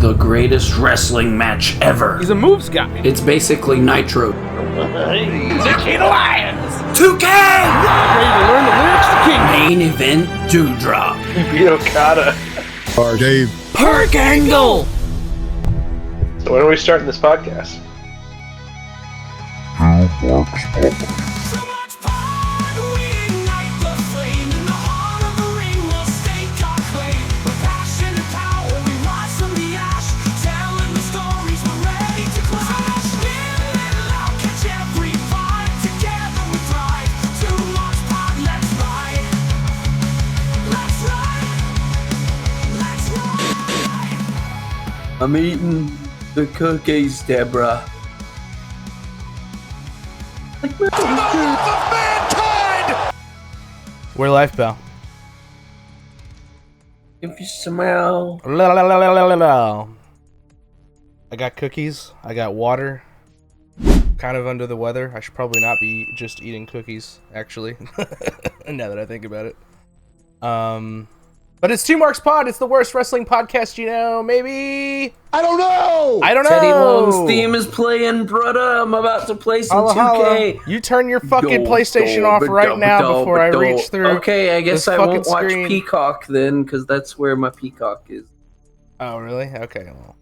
the greatest wrestling match ever. He's a moves guy. It's basically Nitro. Nicky the Lions. 2K! Ready to learn the lyrics to King. Main event Dewdrop. Beat Okada. Or Dave. Perk Angle! So when are we starting this podcast? I'm eating the cookies, Deborah. We're live, pal. If you smell. I got cookies. I got water. Kind of under the weather. I should probably not be just eating cookies, actually. Now that I think about it. But it's Two Marks Pod. It's the worst wrestling podcast, you know. Maybe. I don't know. Teddy Long's theme is playing, brother. I'm about to play some 2K. You turn your fucking PlayStation off right now before I reach through. Okay, I guess I won't watch screen. Peacock then, because that's where my Peacock is. Oh, really? Okay. Well.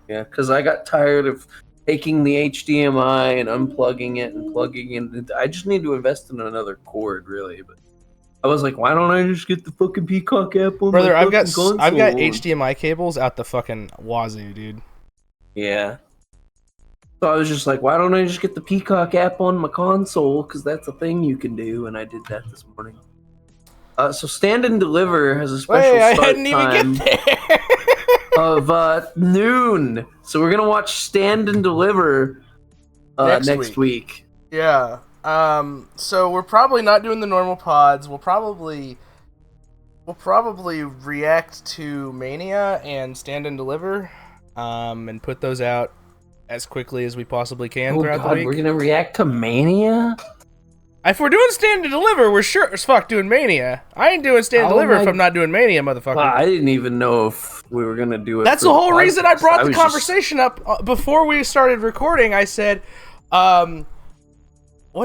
Yeah, because I got tired of taking the HDMI and unplugging it and plugging in. I just need to invest in another cord, really. But I was like, why don't I just get the fucking Peacock app on Brother, my I've got console? HDMI cables out the fucking wazoo, dude. Yeah. So I was just like, why don't I just get the Peacock app on my console? Because that's a thing you can do, and I did that this morning. So Stand and Deliver has a special I start hadn't even get there. of noon. So we're gonna watch Stand and Deliver next week. Yeah. So we're probably not doing the normal pods. We'll probably react to Mania and Stand and Deliver, and put those out as quickly as we possibly can throughout the week. We're gonna react to Mania? If we're doing Stand and Deliver, we're sure as fuck doing Mania. I ain't doing Stand and Deliver if I'm not doing Mania, motherfucker. I didn't even know if we were gonna do it. That's the whole reason I brought the conversation up before we started recording. I said, what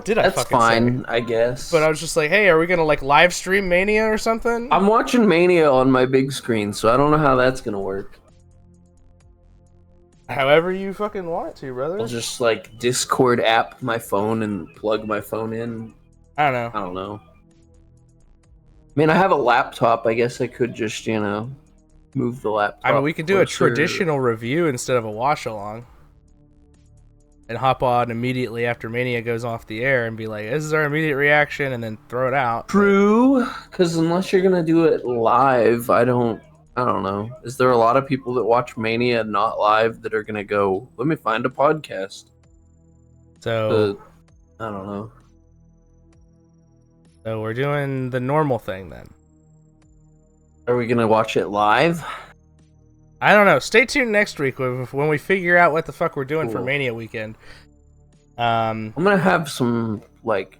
did I fucking say? That's fine, I guess. But I was just like, hey, are we gonna like live stream Mania or something? I'm watching Mania on my big screen, so I don't know how that's gonna work. However you fucking want it to, brother. I'll just like Discord app my phone and plug my phone in. I don't know. I mean, I have a laptop. I guess I could just, move the laptop. I mean, we could do a traditional review instead of a wash along. And hop on immediately after Mania goes off the air and be like, this is our immediate reaction, and then throw it out. True, because unless you're gonna do it live, I don't know. Is there a lot of people that watch Mania not live that are gonna go, let me find a podcast? So I don't know. So we're doing the normal thing then. Are we gonna watch it live? I don't know. Stay tuned next week when we figure out what the fuck we're doing for Mania weekend. I'm gonna have some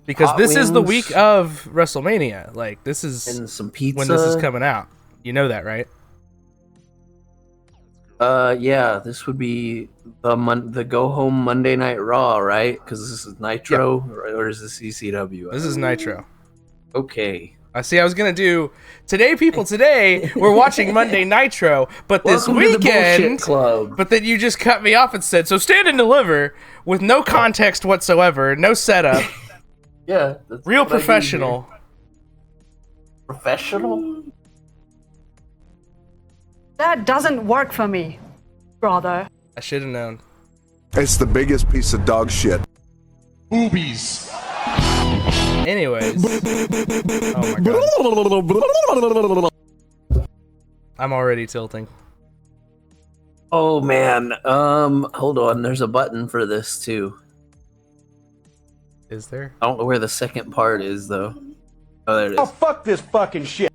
because this is the week of WrestleMania. Like this is and some pizza when this is coming out. You know that, right? Yeah. This would be the go home Monday Night Raw, right? Because this is Nitro, or is this ECW? This is Nitro. Okay. I was gonna do today. We're watching Monday Nitro, but this weekend, but then you just cut me off and said, "So Stand and Deliver," with no context whatsoever, no setup. Yeah, that's real professional. Professional? That doesn't work for me, brother. I should have known. It's the biggest piece of dog shit. Boobies. Anyways. Oh my god. I'm already tilting. Oh man. Hold on. There's a button for this too. Is there? I don't know where the second part is though. Oh, there it is. Oh, fuck this fucking shit.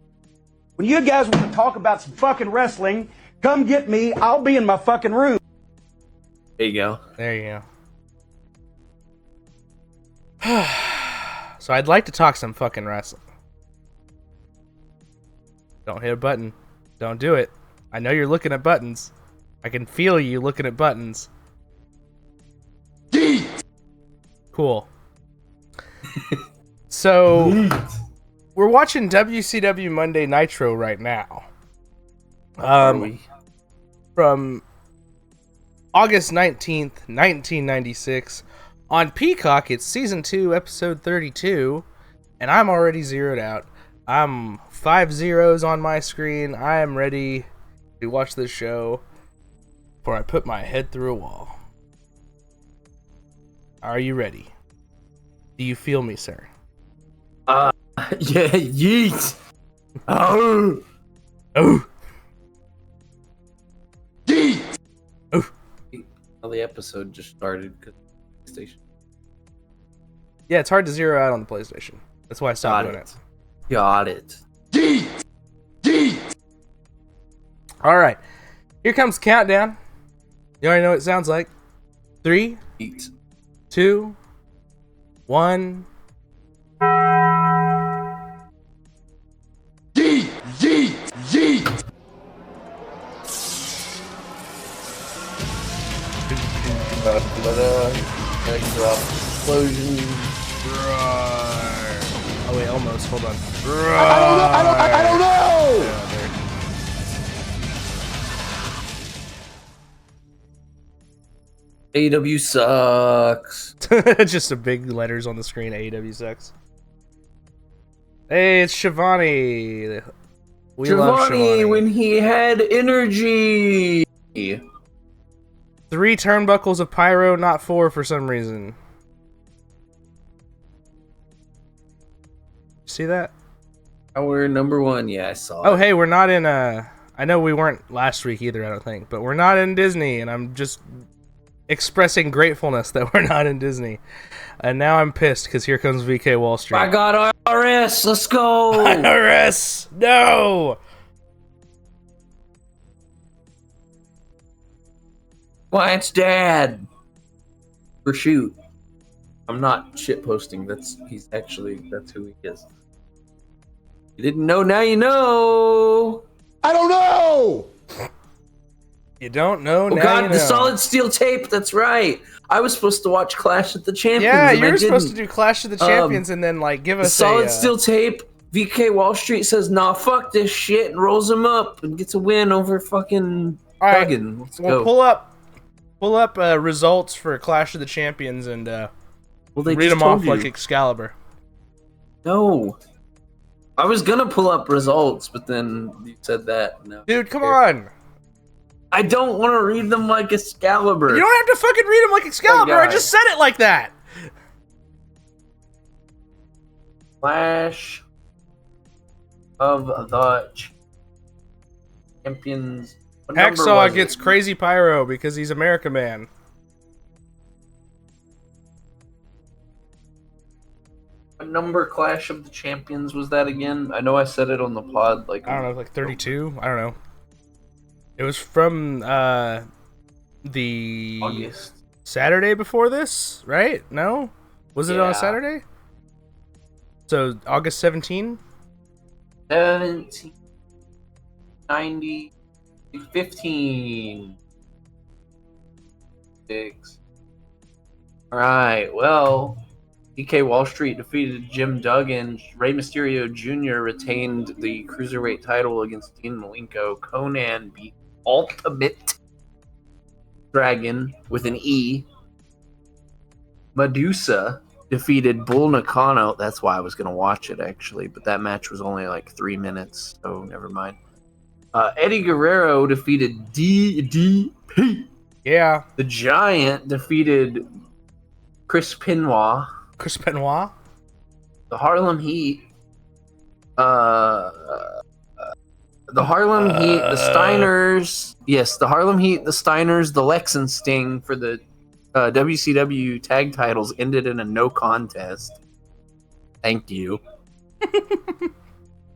When you guys want to talk about some fucking wrestling, come get me. I'll be in my fucking room. There you go. There you go. So I'd like to talk some fucking wrestling. Don't hit a button. Don't do it. I know you're looking at buttons. I can feel you looking at buttons. Cool. So, we're watching WCW Monday Nitro right now. Are we? From August 19th, 1996. On Peacock, it's Season 2, Episode 32, and I'm already zeroed out. I'm 5 zeros on my screen. I am ready to watch this show before I put my head through a wall. Are you ready? Do you feel me, sir? Yeah, yeet. Oh. Oh! Well, the episode just started because station. Yeah, it's hard to zero out on the PlayStation. That's why I stopped doing it. Got it. Alright. Here comes countdown. You already know what it sounds like. 3, Yeet. 2, 1. Explosion. Oh wait, almost. Hold on. I don't know. AEW sucks. Just a big letters on the screen. AEW sucks. Hey, it's Shivani. We love Giovanni Shivani. when he had energy. 3 turnbuckles of pyro, not 4 for some reason. See that? We're number 1. Yeah, I saw Oh, it. hey, we're not in I know we weren't last week either, I don't think, but we're not in Disney, and I'm just expressing gratefulness that we're not in Disney. And now I'm pissed because here comes VK Wall Street. I got IRS. Let's go. IRS! No! Client's dad. For shoot. I'm not shit posting. That's who he is. You didn't know, now you know. I don't know. You don't know Oh now god, you the know. solid steel tape. That's right. I was supposed to watch Clash of the Champions. Yeah, and you I were supposed to didn't. do Clash of the Champions and then like give The us solid a steel tape. VK Wall Street says, "Nah, fuck this shit," and rolls him up and gets a win over fucking All right, Duggan. Let's well, go. pull up results for Clash of the Champions and Well, they read just them off told you. like Excalibur. No. I was gonna pull up results, but then you said that. No. Dude, come on! I don't want to read them like Excalibur. You don't have to fucking read them like Excalibur. I guy. just said it like that. Clash of the Champions. What number Hacksaw was gets it? crazy pyro because he's America Man. What number Clash of the Champions was that again? I know I said it on the pod. Like I don't know, like 32. I don't know. It was from the August. Saturday before this, right? No, was it on a Yeah. Saturday? So August 17. 1790 15 6. All right. Well, DK Wall Street defeated Jim Duggan. Rey Mysterio Jr. retained the cruiserweight title against Dean Malenko. Conan beat Ultimate Dragon with an E. Medusa defeated Bull Nakano. That's why I was going to watch it, actually. But that match was only like 3 minutes, so never mind. Eddie Guerrero defeated DDP. Yeah, The Giant defeated Chris Benoit. Chris Benoit. The Harlem Heat. The Harlem Heat, the Steiners. Yes, the Harlem Heat, the Steiners, the Lex and Sting for the WCW tag titles ended in a no contest. Thank you.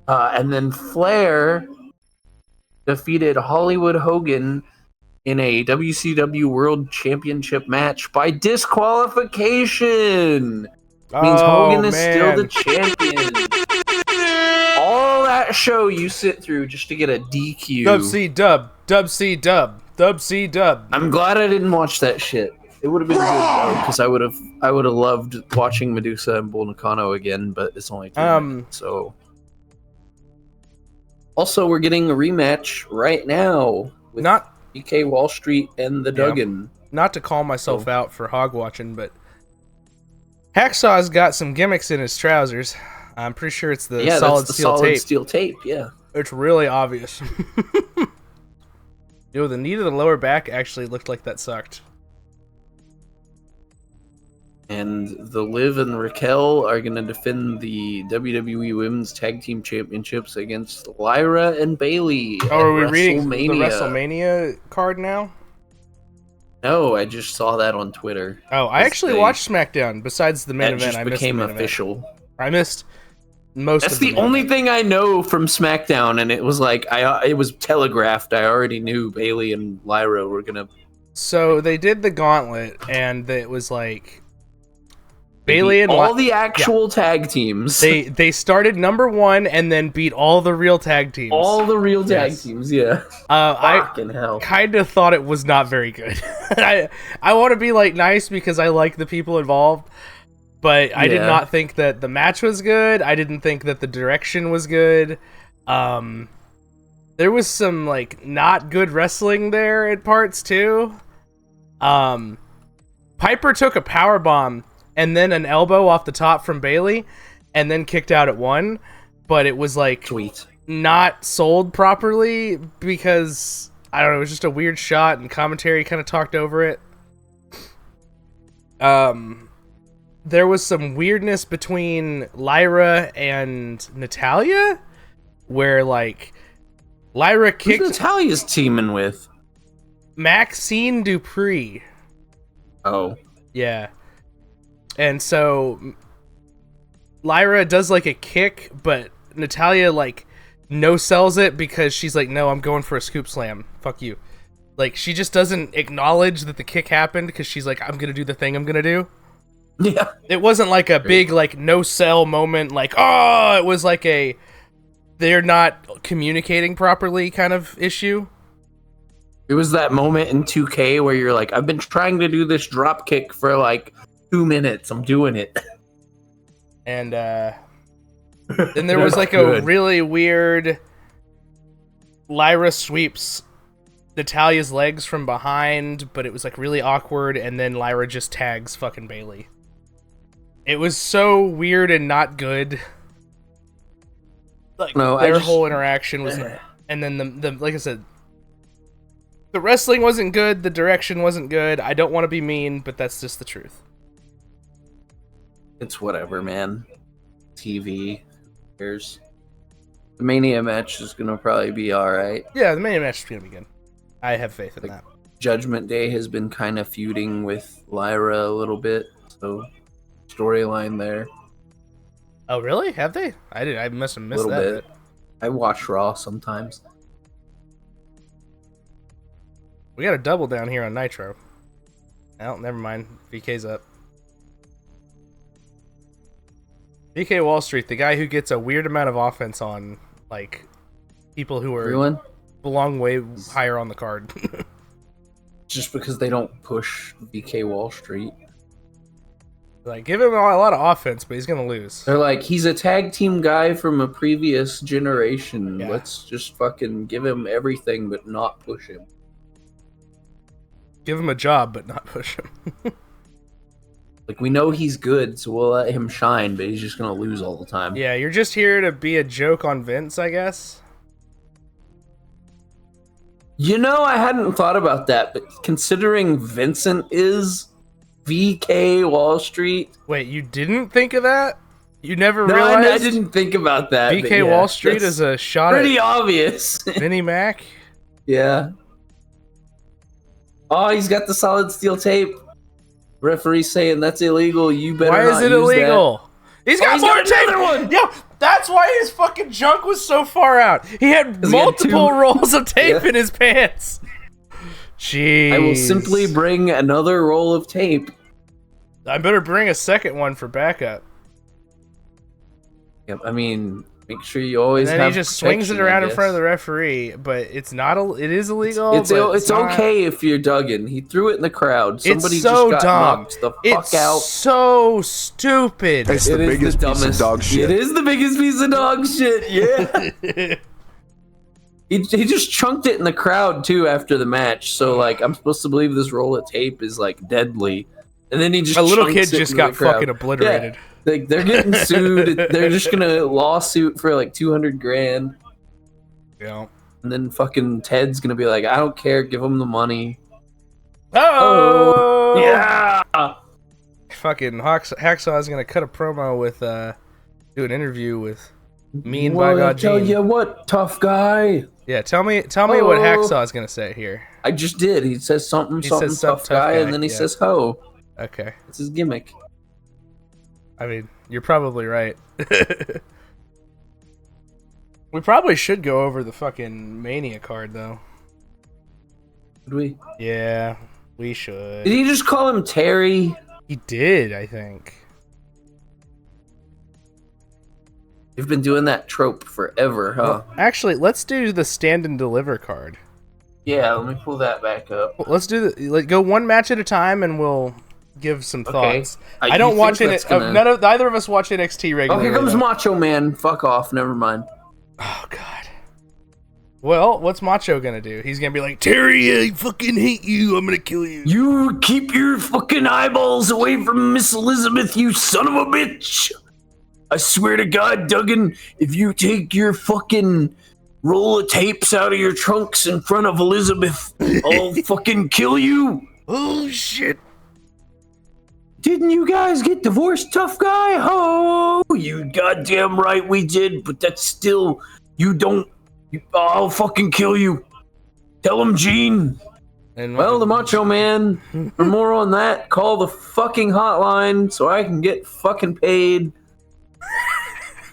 And then Flair defeated Hollywood Hogan in a WCW World Championship match by disqualification. Means Hogan is still the champion. All that that show you sit through just to get a DQ. Dub C dub. Dub C dub. Dub C dub. I'm glad I didn't watch that shit. It would have been good though, because I would have loved watching Medusa and Bull Nakano again, but it's only 3 minutes, so. Also, we're getting a rematch right now with BK Wall Street and the Duggan. Not to call myself out for hog watching, but Hacksaw's got some gimmicks in his trousers. I'm pretty sure it's the solid steel tape. Yeah. It's really obvious. Yo, the knee to the lower back actually looked like that sucked. And the Liv and Raquel are going to defend the WWE Women's Tag Team Championships against Lyra and Bailey. Oh, are we reading the WrestleMania card now? No, I just saw that on Twitter. Oh, I actually watched SmackDown. Besides the main event, I missed became official. I missed most. That's the only thing I know from SmackDown, and it was like it was telegraphed. I already knew Bailey and Lyra were gonna. So they did the gauntlet, and it was like Bailey and all the actual tag teams. They started number 1 and then beat all the real tag teams. All the real tag teams, yeah. I kind of thought it was not very good. I want to be like nice because I like the people involved, but I did not think that the match was good. I didn't think that the direction was good. There was some like not good wrestling there at parts too. Piper took a power bomb and then an elbow off the top from Bailey, and then kicked out at 1, but it was like not sold properly because I don't know, it was just a weird shot and commentary kind of talked over it. There was some weirdness between Lyra and Natalya, where like Lyra kicked. Who's Natalia's teaming with? Maxine Dupree. Oh. Yeah. And so Lyra does like a kick, but Natalya like no sells it because she's like, no, I'm going for a scoop slam. Fuck you. Like she just doesn't acknowledge that the kick happened because she's like, I'm gonna do the thing I'm gonna do. Yeah. It wasn't like a big like no sell moment, like, oh, it was like a they're not communicating properly kind of issue. It was that moment in 2K where you're like, I've been trying to do this drop kick for like 2 minutes. I'm doing it. And then there was like a really weird Lyra sweeps Natalya's legs from behind, but it was like really awkward, and then Lyra just tags fucking Bailey. It was so weird and not good. Like their whole interaction was, and then the like I said, the wrestling wasn't good, the direction wasn't good. I don't want to be mean, but that's just the truth. It's whatever, man. TV. Who cares? The Mania match is gonna probably be alright. Yeah, the Mania match is gonna be good. I have faith in that. Judgment Day has been kind of feuding with Lyra a little bit, so storyline there. Oh, really? Have they? I must have missed that. A little bit. I watch Raw sometimes. We got a double down here on Nitro. Oh, never mind. VK's up. BK Wall Street, the guy who gets a weird amount of offense on like people who belong way higher on the card. Just because they don't push BK Wall Street. Like, give him a lot of offense, but he's gonna lose. They're like, he's a tag team guy from a previous generation. Yeah. Let's just fucking give him everything, but not push him. Give him a job, but not push him. Like, we know he's good, so we'll let him shine, but he's just gonna lose all the time. Yeah, you're just here to be a joke on Vince, I guess? You know, I hadn't thought about that, but considering Vincent is VK Wall Street... Wait, you didn't think of that? You never realized? I didn't think about that. VK Wall Street is a shot pretty obvious. Vinnie Mac? Yeah. Oh, he's got the solid steel tape. Referee saying that's illegal. You better not use that. Why is it illegal? He's got more tape. Another one. Yo, that's why his fucking junk was so far out. He had multiple rolls of tape in his pants. Jeez. I will simply bring another roll of tape. I better bring a second one for backup. Yep. I mean, Make sure you always And then have he just swings it protection, around I in front of guess. the referee, but it is illegal. It's but it's not. okay if you're Duggan. He threw it in the crowd. Somebody It's so just got dumb. knocked the It's fuck out. so stupid. It's the It is biggest the piece of dumbest. dog shit. It is the biggest piece of dog shit. Yeah. He just chunked it in the crowd too after the match. So like I'm supposed to believe this roll of tape is like deadly, and then he just A little chunks kid it just into got the crowd. fucking obliterated. Yeah. Like they're getting sued. They're just gonna lawsuit for like 200 grand, Yeah. and then fucking Ted's gonna be like, I don't care, give him the money. Oh Yeah. Fucking Hacksaw is gonna cut a promo with do an interview with me and Well, by I God tell Gene. you what, tough guy. Yeah, tell me what Oh. Hacksaw is gonna say here. I just did. He says something, He something says some tough guy, and then he yeah. says ho. Okay. It's his gimmick. I mean, you're probably right. We probably should go over the fucking Mania card though. Did we? Yeah, we should. Did he just call him Terry? He did, I think. You've been doing that trope forever, huh? Actually, let's do the stand and deliver card. Yeah, let me pull that back up. Let's do go one match at a time, and we'll give some Okay. thoughts. I don't watch it. Neither of us watch NXT Oh, regularly. here comes though. Macho Man. Fuck off. Never mind. Oh God. Well, what's Macho gonna do? He's gonna be like, Terry, I fucking hate you. I'm gonna kill you. You keep your fucking eyeballs away from Miss Elizabeth, you son of a bitch. I swear to God, Duggan, if you take your fucking roll of tapes out of your trunks in front of Elizabeth, I'll fucking kill you. Oh shit. Didn't you guys get divorced, tough guy? Oh, you goddamn right we did, but that's still, you don't, I'll fucking kill you. Tell him, Gene. And Well, the Macho Man, for more on that, call the fucking hotline so I can get fucking paid.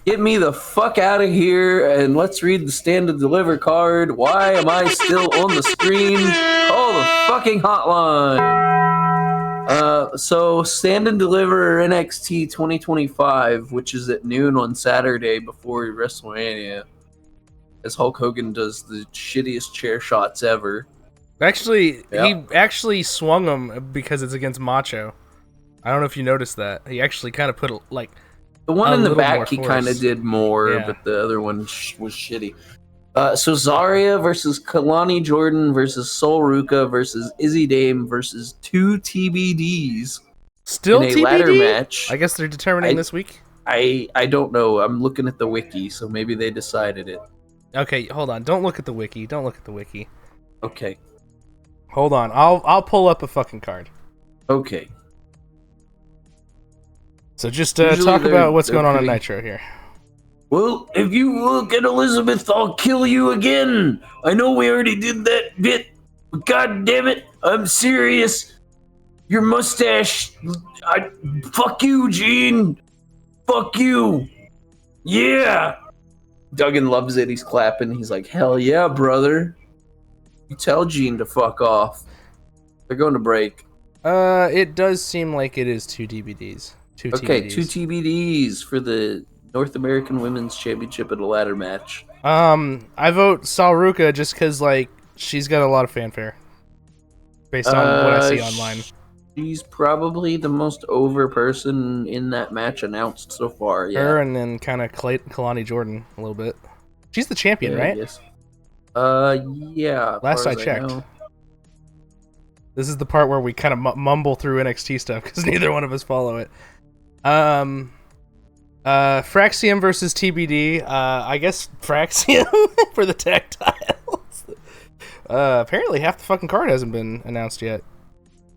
Get me the fuck out of here and let's read the stand and deliver card. Why am I still on the screen? Call the fucking hotline. So stand and deliver NXT 2025, which is at noon on Saturday before WrestleMania, as Hulk Hogan does the shittiest chair shots ever. Actually, Yeah. he actually swung him because it's against Macho. I don't know if you noticed that. He actually kind of put like The one a in the little more back, he force. kind of did more, Yeah. but the other one was shitty. So Zarya versus Kalani Jordan versus Sol Ruka versus Izzy Dame versus two TBDs still in a TBD. ladder match. I guess they're determining this week. I don't know. I'm looking at the wiki, so maybe they decided it. Okay, hold on. Don't look at the wiki. Don't look at the wiki. Okay. Hold on. I'll pull up a fucking card. Okay. So just Usually talk about what's they're going on in pretty- Nitro here. Well, if you look at Elizabeth, I'll kill you again. I know we already did that bit, but god damn it, I'm serious. Your mustache, fuck you, Gene. Fuck you. Yeah. Duggan loves it. He's clapping. He's like, hell yeah, brother. You tell Gene to fuck off. They're going to break. It does seem like it is two DVDs. Okay, TBDs. two TBDs for the North American Women's Championship in a ladder match. I vote Sol Ruka just because, like, she's got a lot of fanfare. Based on what I see online. She's probably the most over person in that match announced so far. Yeah. Her and then kind of Kalani Jordan a little bit. She's the champion, Yeah, I right? guess. Yeah. as Last far I as checked. know. This is the part where we kind of mumble through NXT stuff because neither one of us follow it. Fraxium versus TBD. I guess Fraxium for the tag titles. Apparently half the fucking card hasn't been announced yet.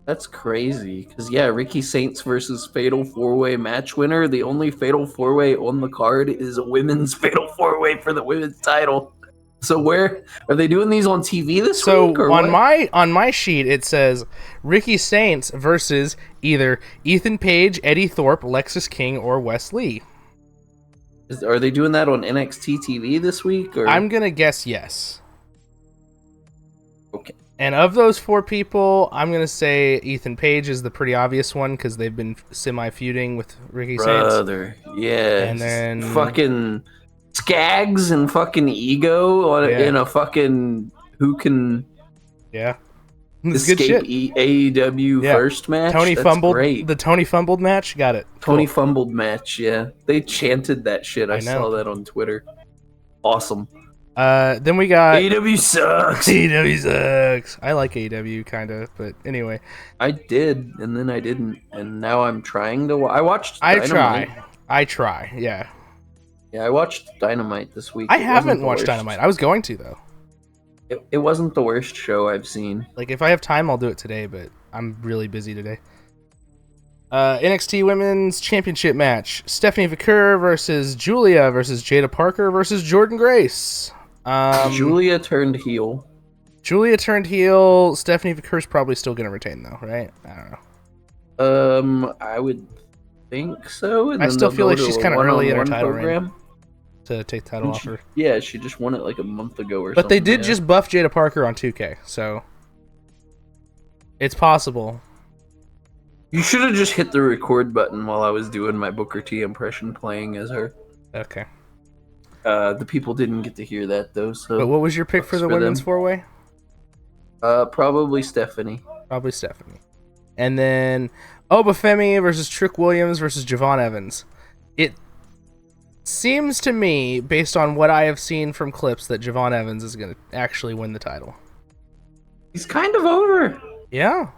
That's crazy. Because, yeah, Ricky Saints versus Fatal 4-Way match winner. The only Fatal 4-Way on the card is a women's Fatal 4-Way for the women's title. So where are they doing these on TV this week? Or on what? my sheet it says Ricky Saints versus either Ethan Page, Eddie Thorpe, Lexus King, or Wes Lee. Are they doing that on NXT TV this week? Or? I'm gonna guess yes. Okay. And of those four people, I'm gonna say Ethan Page is the pretty obvious one because they've been semi feuding with Ricky Saints. Brother, yeah. And then- fucking Skaggs and fucking Ego on in a fucking who can It's good escape shit. AEW first match. Tony That's fumbled great. the Tony fumbled match. Got it. Tony fumbled match. Yeah, they chanted that shit. I know. saw that on Twitter. Awesome. Then we got AEW sucks. AEW sucks. I like AEW kind of, but anyway. I did, and then I didn't, and now I'm trying to. I watched. Dynamite. I try. Yeah. Yeah, I watched Dynamite this week. I haven't watched Dynamite. I was going to though. It wasn't the worst show I've seen. Like if I have time, I'll do it today, but I'm really busy today. NXT Women's Championship match: Stephanie Vaquer versus Julia versus Jada Parker versus Jordynne Grace. Julia turned heel. Stephanie Vaquer's probably still gonna retain though, right? I don't know. I would think so. And I then still they'll feel go like to she's a kind of early in her one-on-one title program. reign to take the title off her. Yeah, she just won it like a month ago or something. But they did just buff Jada Parker on 2K, so it's possible. You should have just hit the record button while I was doing my Booker T impression playing as her. Okay. The people didn't get to hear that though. So. But what was your pick for the women's four-way? Probably Stephanie. Probably Stephanie. And then Obafemi versus Trick Williams versus Javon Evans. It seems to me, based on what I have seen from clips, that Javon Evans is going to actually win the title. He's kind of over. Yeah.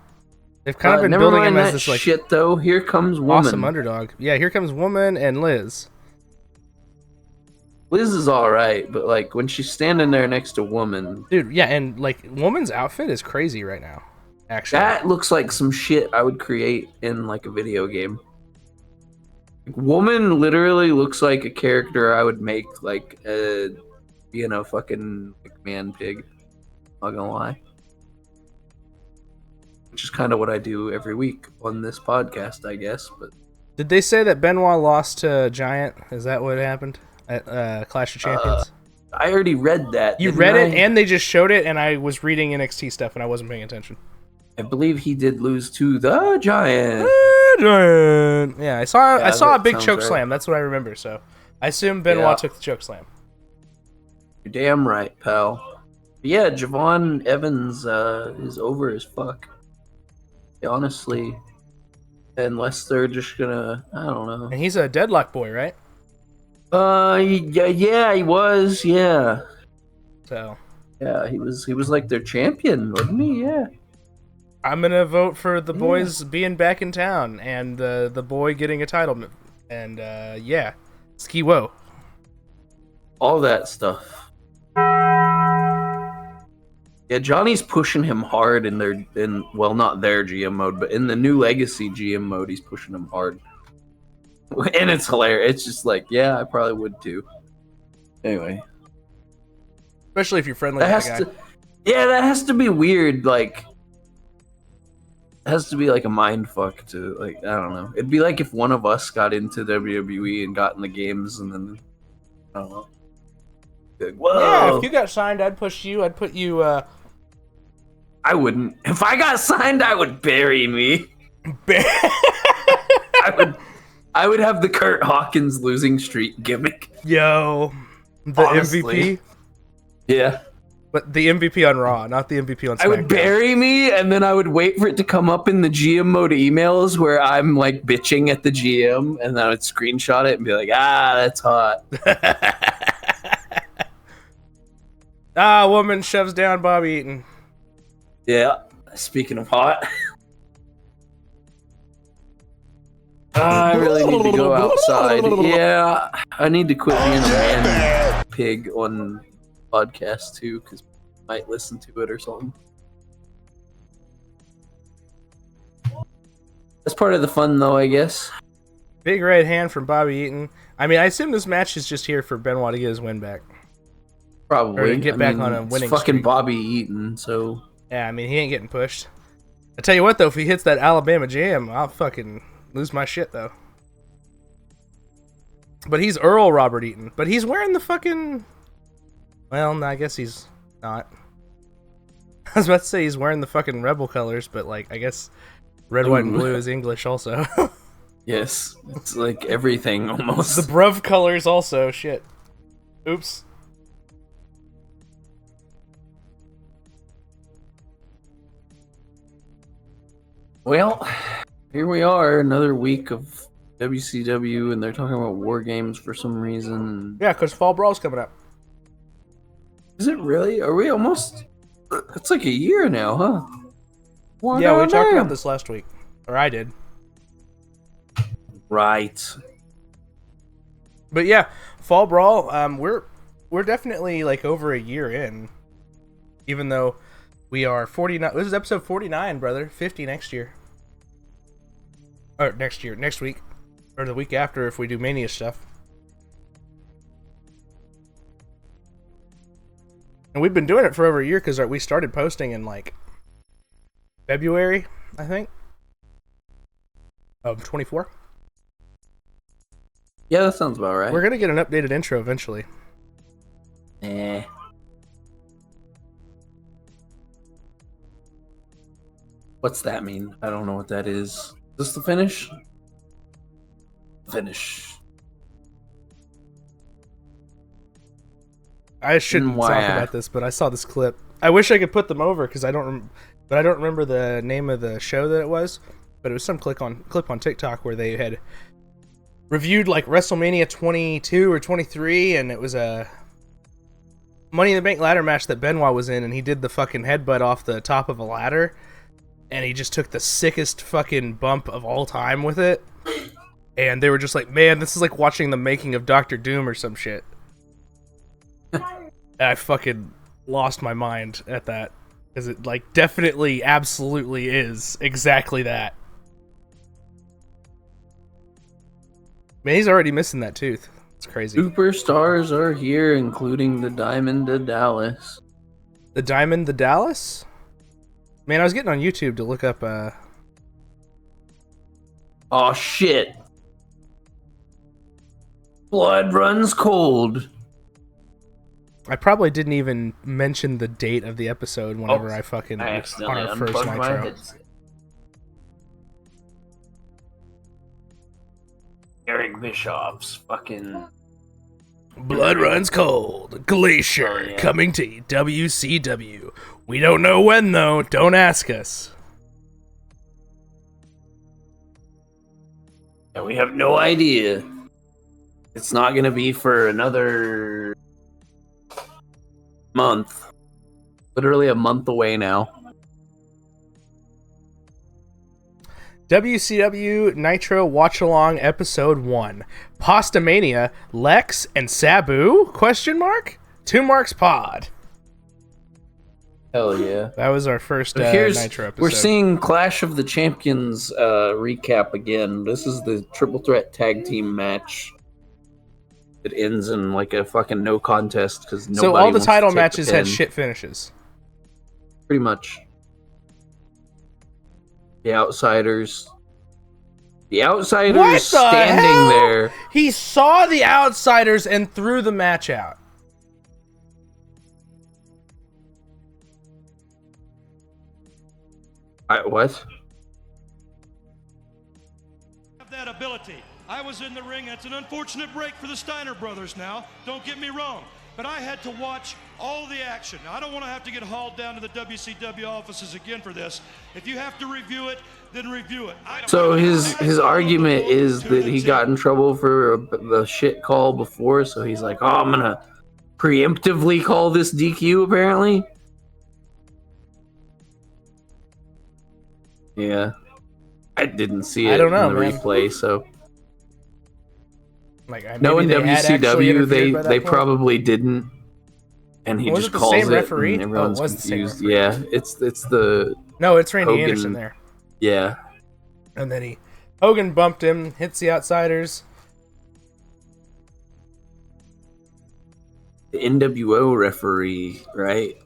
They've kind of been building him as this like shit though. Here comes Woman. Awesome underdog. Yeah, here comes Woman and Liz. Liz is all right, but like when she's standing there next to Woman, dude. Yeah, and like Woman's outfit is crazy right now. Actually, that looks like some shit I would create in like a video game. Woman literally looks like a character I would make, like fucking McMahon pig. Not gonna lie. Which is kind of what I do every week on this podcast, I guess. But did they say that Benoit lost to Giant? Is that what happened at Clash of Champions? I already read that. You read it, and they just showed it, and I was reading NXT stuff, and I wasn't paying attention. I believe he did lose to the Giant. Yeah, I saw a big choke right. slam. That's what I remember. So I assume Benoit took the choke slam. You're damn right, pal. But yeah, Javon Evans is over as fuck. Honestly, unless they're just gonna, I don't know. And he's a deadlock boy, right? Yeah, he was, yeah. So yeah, he was like their champion, wasn't he? Yeah. I'm gonna vote for the boys being back in town and the boy getting a title, and ski wo, all that stuff. Yeah, Johnny's pushing him hard in not their GM mode, but in the new Legacy GM mode, he's pushing him hard. And it's hilarious. It's just like, yeah, I probably would too. Anyway. Especially if you're friendly with that guy. That has to be weird, like... It has to be like a mind fuck to, like, I don't know. It'd be like if one of us got into WWE and got in the games and then, I don't know. Like, whoa. Yeah, if you got signed, I'd push you. I'd put you, I wouldn't. If I got signed, I would bury me. I would have the Kurt Hawkins losing streak gimmick. Yo. The Honestly. MVP? Yeah. But the MVP on Raw, not the MVP on SmackDown. I would bury me, and then I would wait for it to come up in the GM mode emails where I'm like bitching at the GM, and then I would screenshot it and be like, that's hot. Woman shoves down Bobby Eaton. Yeah. Speaking of hot. I really need to go outside. Yeah, I need to quit being a man pig on podcast too, because I might listen to it or something. That's part of the fun, though, I guess. Big right hand from Bobby Eaton. I mean, I assume this match is just here for Benoit to get his win back. Probably. Or to get back on a winning it's fucking streak. Bobby Eaton, so... Yeah, I mean, he ain't getting pushed. I tell you what, though, if he hits that Alabama Jam, I'll fucking lose my shit, though. But he's Earl Robert Eaton. But he's wearing the fucking... Well, no, I guess he's not. I was about to say he's wearing the fucking Rebel colors, but, like, I guess red, white, and blue is English also. Yes, it's like everything, almost. The Bruv colors also, shit. Oops. Well, here we are, another week of WCW, and they're talking about War Games for some reason. Yeah, because Fall Brawl's coming up. Is it really? Are we almost? It's like a year now, huh? Yeah, we talked about this last week. Or I did. Right. But yeah, Fall Brawl, we're definitely like over a year in. Even though we are 49. This is episode 49, brother. 50 next year. Or next week. Or the week after if we do Mania stuff. And we've been doing it for over a year because we started posting in like February, I think, of 24. Yeah, that sounds about right. We're going to get an updated intro eventually. What's that mean? I don't know what that is. Is this the finish? Finish. I shouldn't talk about this, but I saw this clip. I wish I could put them over because I don't remember the name of the show that it was. But it was some clip on TikTok where they had reviewed like WrestleMania 22 or 23, and it was a Money in the Bank ladder match that Benoit was in, and he did the fucking headbutt off the top of a ladder, and he just took the sickest fucking bump of all time with it. And they were just like, man, this is like watching the making of Doctor Doom or some shit. I fucking lost my mind at that. Because it, like, definitely, absolutely is exactly that. Man, he's already missing that tooth. It's crazy. Superstars are here, including the Diamond of Dallas. The Diamond, the Dallas? Man, I was getting on YouTube to look up, Oh, shit. Blood runs cold. I probably didn't even mention the date of the episode whenever I fucking... I on accidentally our first unplugged my Nitro. headset. Eric Bischoff's fucking... Blood runs cold. Glacier coming to WCW. We don't know when, though. Don't ask us. Yeah, we have no idea. It's not going to be for another month. Literally a month away now. WCW Nitro Watch Along Episode 1. Pastamania, Lex and Sabu? Question mark? 2 marks pod. Hell yeah. That was our first Here's, Nitro episode. we're seeing Clash of the Champions recap again. This is the triple threat tag team match. It ends in like a fucking no contest because nobody. So all the wants title to take matches the had pin. shit finishes. Pretty much. The Outsiders. The Outsiders What the standing hell? there. He saw the Outsiders and threw the match out. What? Have that ability. I was in the ring. It's an unfortunate break for the Steiner brothers now. Don't get me wrong. But I had to watch all the action. Now, I don't want to have to get hauled down to the WCW offices again for this. If you have to review it, then review it. So his argument is that he got in trouble for the shit call before, so he's like, oh, I'm going to preemptively call this DQ, apparently. Yeah. I didn't see it I don't know, in the man. replay, so... Like, Knowing maybe they had actually WCW, interfered by that they point. probably didn't, and he Was just it the calls same it, referee? and everyone's Oh, it was the same confused. referee. Yeah, it's the No, it's Randy Hogan. Anderson there. yeah. And then Hogan bumped him, hits the Outsiders. The NWO referee, right?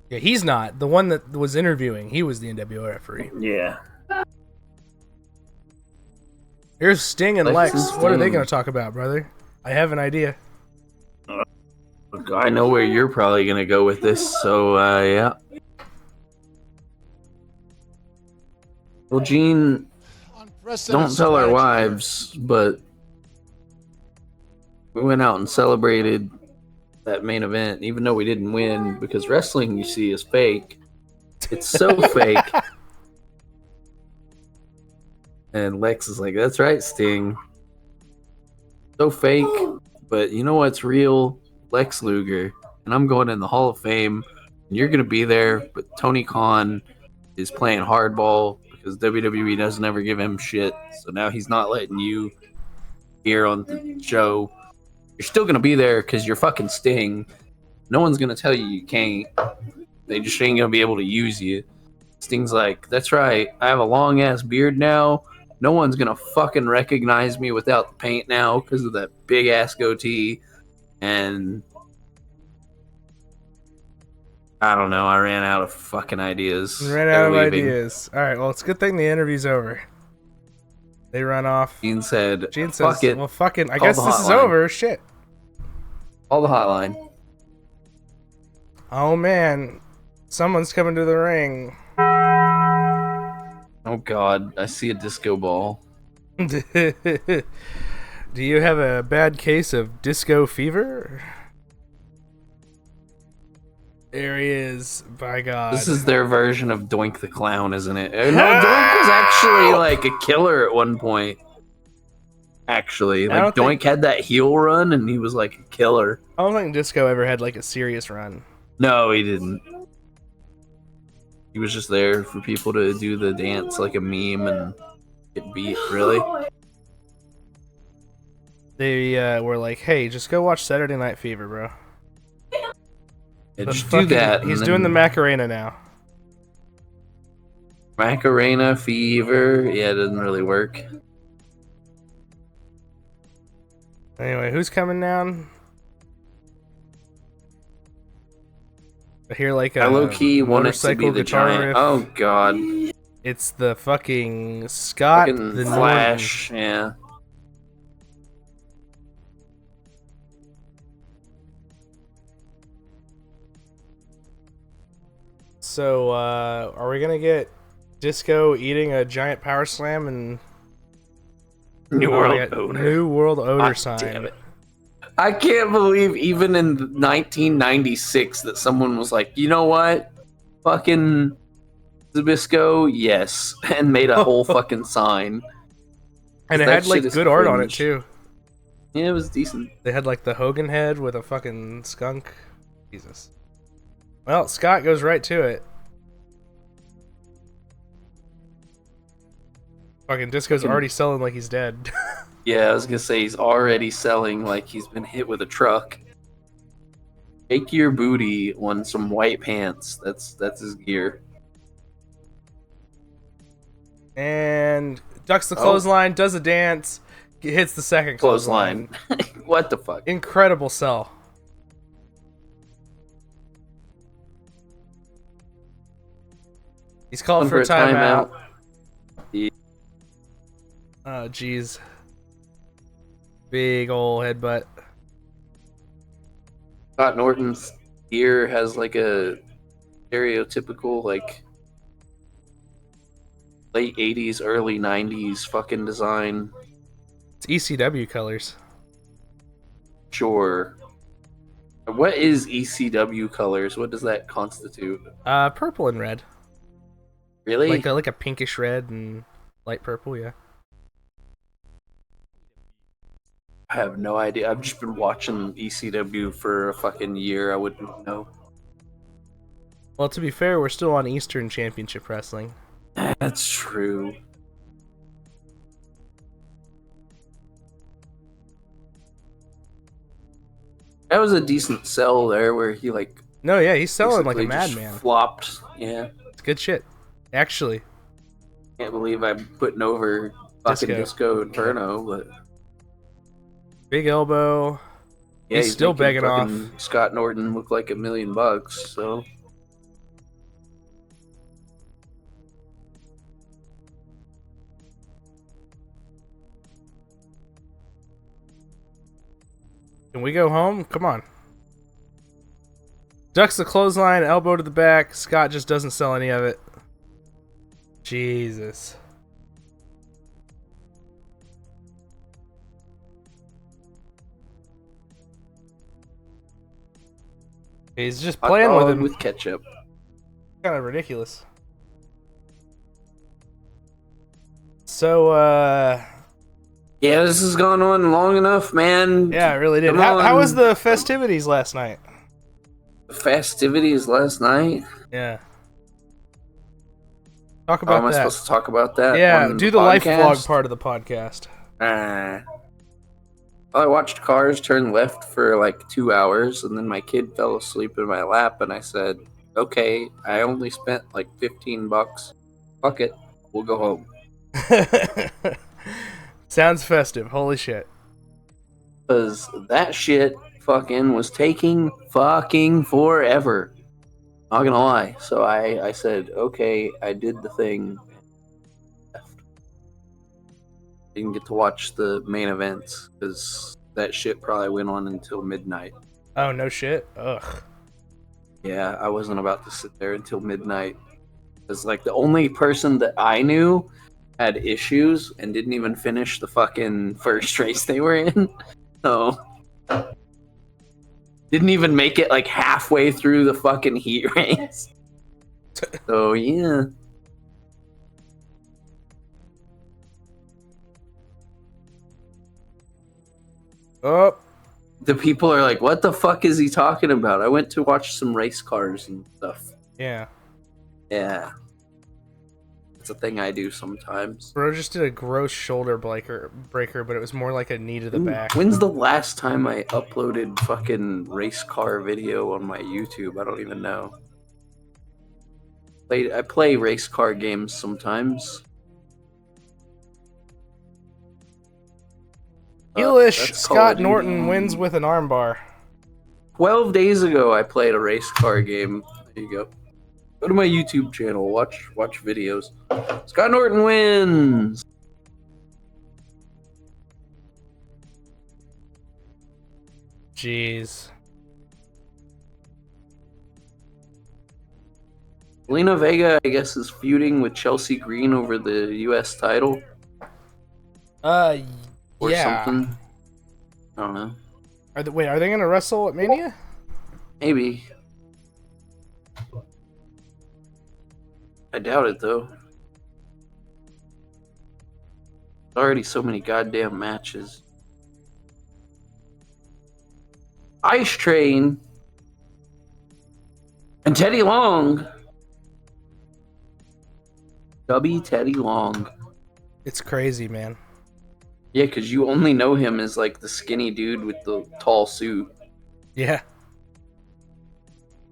Yeah, he's not. The one that was interviewing, he was the NWO referee. Yeah. Here's Sting and Lex Lex. and What are they Sting. going to talk about, brother? I have an idea. Look, I know where you're probably gonna go with this, so yeah. Well, Gene, don't tell our wives, but we went out and celebrated that main event, even though we didn't win, because wrestling, you see, is fake. It's so fake. And Lex is like, that's right, Sting. So fake, but you know what's real? Lex Luger. And I'm going in the Hall of Fame, and you're going to be there, but Tony Khan is playing hardball because WWE doesn't ever give him shit. So now he's not letting you here on the show. You're still going to be there because you're fucking Sting. No one's going to tell you can't. They just ain't going to be able to use you. Sting's like, that's right. I have a long ass beard now. No one's going to fucking recognize me without the paint now because of that big ass goatee. And I don't know. I ran out of fucking ideas. Ran out of ideas. All right. Well, it's a good thing the interview's over. They run off. Gene said, Gene says, fuck it. well, fucking, I Call guess the this is hotline. over. Shit. Call the hotline. Oh, man. Someone's coming to the ring. Oh, God. I see a disco ball. Do you have a bad case of disco fever? There he is. By God. This is their version of Doink the Clown, isn't it? No, Doink was actually like a killer at one point. Actually, like Doink had that heel run, and he was like a killer. I don't think Disco ever had like a serious run. No, he didn't. He was just there for people to do the dance like a meme and get beat. Really? They were like, "Hey, just go watch Saturday Night Fever, bro." Yeah, just do that. He's doing the Macarena now. Macarena Fever. Yeah, it doesn't really work. Anyway, who's coming down? I hear like a low-key wanted to be the guitar giant. riff. Oh God! It's the fucking Scott Fucking the Flash. Norton. Yeah. So, are we gonna get Disco eating a giant power slam and New World Owner. New World Owner God sign? damn it. I can't believe even in 1996 that someone was like, you know what? Fucking Zabisco, yes. And made a whole fucking sign. And it That had like shit is good art on it cringe. too. Yeah, it was decent. They had like the Hogan head with a fucking skunk. Jesus. Well, Scott goes right to it. Fucking Disco's already selling like he's dead. Yeah, I was gonna say he's already selling like he's been hit with a truck. Shake your booty on some white pants. That's his gear. And ducks the clothesline, does a dance, hits the second Clothesline. What the fuck? Incredible sell. He's called for a timeout. Yeah. Oh, jeez. Big ol' headbutt. Scott Norton's gear has like a stereotypical like late 80s, early 90s fucking design. It's ECW colors. Sure. What is ECW colors? What does that constitute? Purple and red. Really? Like a pinkish red and light purple, yeah. I have no idea. I've just been watching ECW for a fucking year. I wouldn't know. Well, to be fair, we're still on Eastern Championship Wrestling. That's true. That was a decent sell there where he like No, yeah, he's selling like a basically just madman. flopped. Yeah. It's good shit. Actually. Can't believe I'm putting over fucking Disco Inferno, but Big elbow. yeah, he's still making begging off. fucking Scott Norton look like $1 million bucks, so Can we go home? Come on. Ducks the clothesline, elbow to the back. Scott just doesn't sell any of it. Jesus. He's just Hot playing with dog him. with ketchup. Kind of ridiculous. So, Yeah, this has gone on long enough, man. yeah, it really did. Come How was on. the festivities last night? Festivities last night? Yeah. Talk How about am I that. supposed to talk about that? Yeah, on do the life vlog podcast? part of the podcast. I watched cars turn left for like 2 hours, and then my kid fell asleep in my lap, and I said, okay, I only spent like $15. Fuck it. We'll go home. Sounds festive. Holy shit. Because that shit fucking was taking fucking forever. Not gonna lie. So I said, okay, I did the thing. Didn't get to watch the main events because that shit probably went on until midnight. Oh, no shit? Ugh. Yeah, I wasn't about to sit there until midnight. Because, like, the only person that I knew had issues and didn't even finish the fucking first race they were in. So, didn't even make it, like, halfway through the fucking heat race. So, yeah. Oh, The people are like, what the fuck is he talking about? I went to watch some race cars and stuff. yeah. Yeah. It's a thing I do sometimes. Bro just did a gross shoulder breaker, but it was more like a knee to the back. When's the last time I uploaded fucking race car video on my YouTube? I don't even know. I play race car games sometimes. Heelish That's Call Scott of Duty. Norton wins with an armbar. 12 days ago, I played a race car game. There you go. Go to my YouTube channel. Watch videos. Scott Norton wins. Jeez. Lena Vega, I guess, is feuding with Chelsea Green over the U.S. title or Yeah. something. I don't know. Are they gonna wrestle at Mania? Maybe. I doubt it, though. Already so many goddamn matches. Ice Train and Teddy Long. Chubby Teddy Long. It's crazy, man. Yeah, because you only know him as like the skinny dude with the tall suit. Yeah.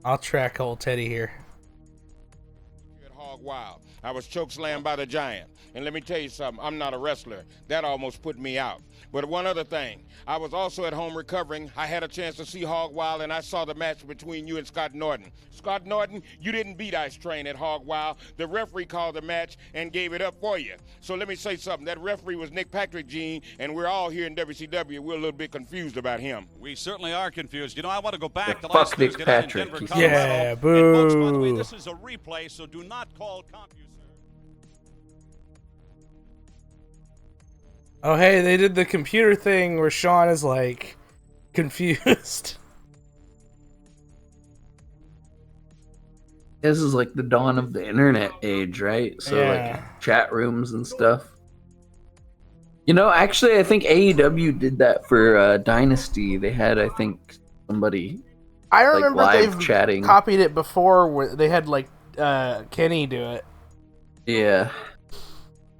I'll track old Teddy here. Hog Wild. I was chokeslammed by the Giant. And let me tell you something, I'm not a wrestler. That almost put me out. But one other thing, I was also at home recovering. I had a chance to see Hog Wild, and I saw the match between you and Scott Norton. Scott Norton, you didn't beat Ice Train at Hog Wild. The referee called the match and gave it up for you. So let me say something. That referee was Nick Patrick, Gene, and we're all here in WCW. We're a little bit confused about him. We certainly are confused. You know, I want to go back to Fuck last Nick Tuesday night in Patrick. Denver, Yeah, Colorado. And folks, by the way, boo. this is a replay, so do not call CompuServe. Oh, hey, they did the computer thing where Sean is like confused. This is like the dawn of the internet age, right? So Yeah. like chat rooms and stuff. You know, actually, I think AEW did that for Dynasty. They had, I think, somebody I like remember live they've chatting. copied it before where they had like Kenny do it. Yeah.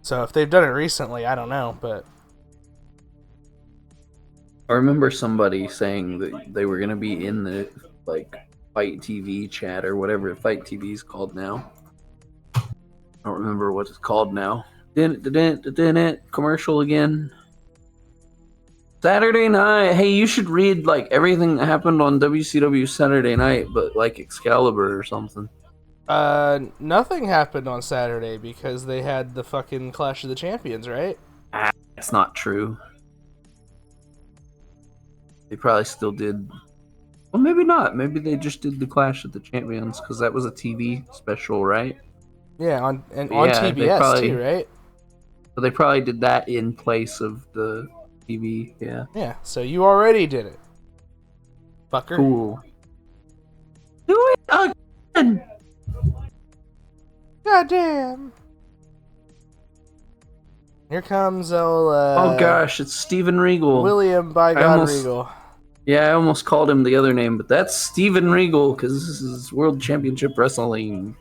So if they've done it recently, I don't know, but I remember somebody saying that they were gonna be in the like Fight TV chat or whatever Fight TV is called now. I don't remember what it's called now. Commercial again. Saturday night. Hey, you should read like everything that happened on WCW Saturday night, but like Excalibur or something. nothing happened on Saturday because they had the fucking Clash of the Champions, right? That's not true. They probably still did. Well, maybe not. Maybe they just did the Clash of the Champions because that was a TV special, right? Yeah, on Yeah, they TBS probably- too, right? So they probably did that in place of the TV. Yeah. Yeah, so you already did it. Fucker. Cool. Do it again. Goddamn. Here comes old, Oh gosh, it's Steven Regal. William by God Regal. Yeah, I almost called him the other name, but that's Steven Regal because this is World Championship Wrestling.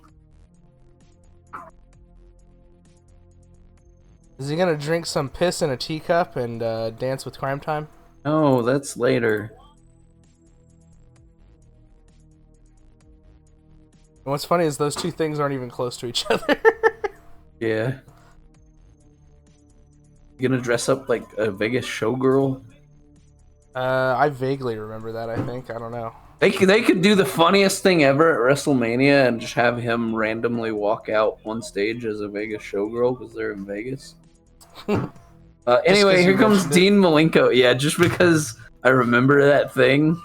Is he gonna drink some piss in a teacup and dance with Crime Time? Oh, that's later. And what's funny is those two things aren't even close to each other. Yeah. You gonna dress up like a Vegas showgirl? I vaguely remember that, I think. I don't know. They could do the funniest thing ever at WrestleMania and just have him randomly walk out on stage as a Vegas showgirl because they're in Vegas. Anyway, here comes Dean Malenko. Yeah, just because I remember that thing.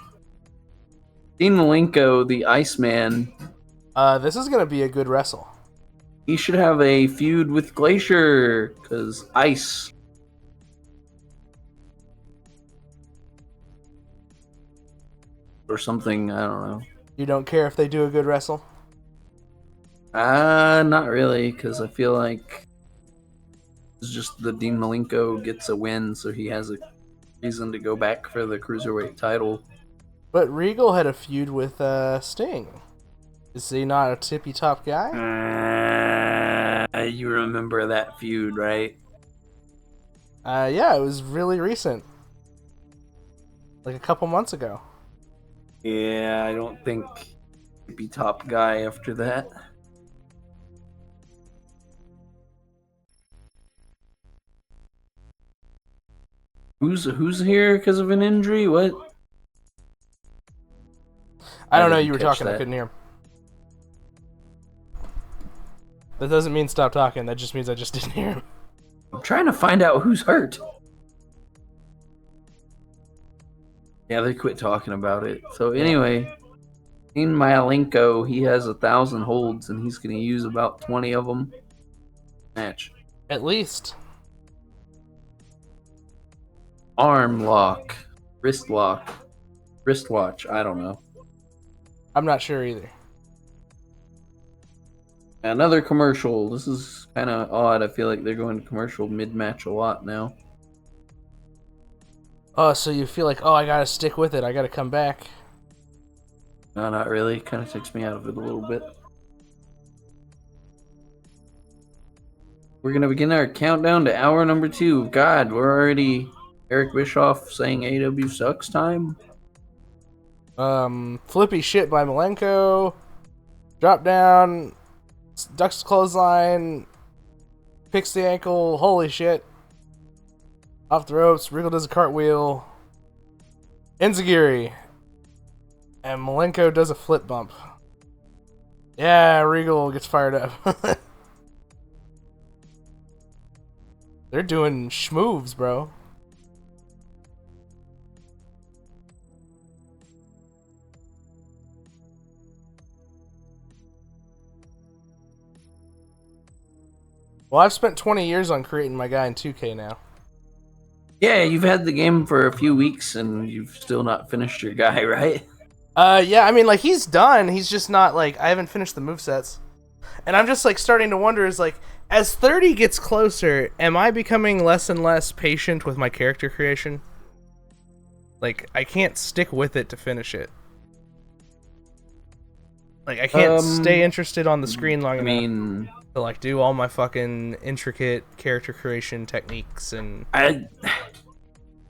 Dean Malenko, the Iceman. This is gonna be a good wrestle. He should have a feud with Glacier because ice. Or something, I don't know. You don't care if they do a good wrestle? Not really, because I feel like it's just the Dean Malenko gets a win, so he has a reason to go back for the Cruiserweight title. But Regal had a feud with Sting. Is he not a tippy top guy? You remember that feud, right? Yeah, it was really recent. Like a couple months ago. Yeah, I don't think he'd be top guy after that. Who's here because of an injury? What? I don't know. You were talking. I couldn't hear him. That doesn't mean stop talking. That just means I just didn't hear him. I'm trying to find out who's hurt. Yeah, they quit talking about it. So anyway, Dean Malenko, he has 1,000 holds, and he's going to use about 20 of them. Match. At least. Arm lock. Wrist lock. Wristwatch. I don't know. I'm not sure either. Another commercial. This is kind of odd. I feel like they're going to commercial mid-match a lot now. Oh, so you feel like, oh, I gotta stick with it. I gotta come back. No, not really. Kind of takes me out of it a little bit. We're going to begin our countdown to hour number 2. God, we're already Eric Bischoff saying AEW sucks time. Flippy shit by Malenko. Drop down. Ducks clothesline. Picks the ankle. Holy shit. Off the ropes. Regal does a cartwheel. Enziguri. And Malenko does a flip bump. Yeah, Regal gets fired up. They're doing schmoves, bro. Well, I've spent 20 years on creating my guy in 2K now. Yeah, you've had the game for a few weeks and you've still not finished your guy, right? Yeah, I mean, like, he's done. He's just not, like, I haven't finished the movesets. And I'm just, like, starting to wonder, is, like, as 30 gets closer, am I becoming less and less patient with my character creation? Like, I can't stick with it to finish it. Like, I can't stay interested on the screen long enough to, like, do all my fucking intricate character creation techniques and...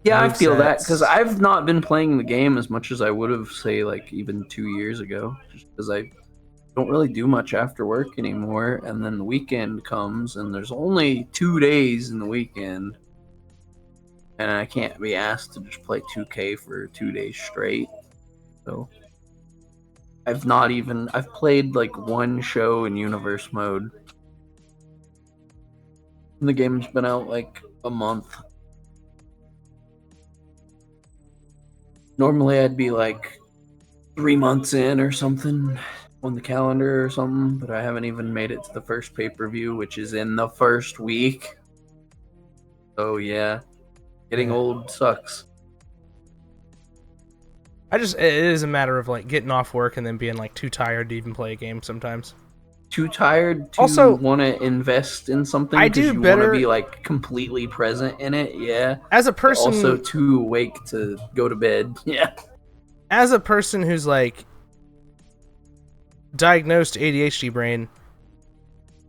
Yeah, I feel that, because I've not been playing the game as much as I would have, say, like, even 2 years ago. Just because I don't really do much after work anymore, and then the weekend comes, and there's only 2 days in the weekend. And I can't be asked to just play 2K for 2 days straight. So... I've played, like, one show in Universe mode. And the game's been out, like, a month. Normally I'd be like 3 months in or something on the calendar or something, but I haven't even made it to the first pay-per-view, which is in the first week. So yeah, getting old sucks. it is a matter of like getting off work and then being like too tired to even play a game sometimes. Too tired to Also, want to invest in something I because do you better- want to be like completely present in it. Yeah. As a But person, also too awake to go to bed. Yeah. as a person who's like diagnosed ADHD brain,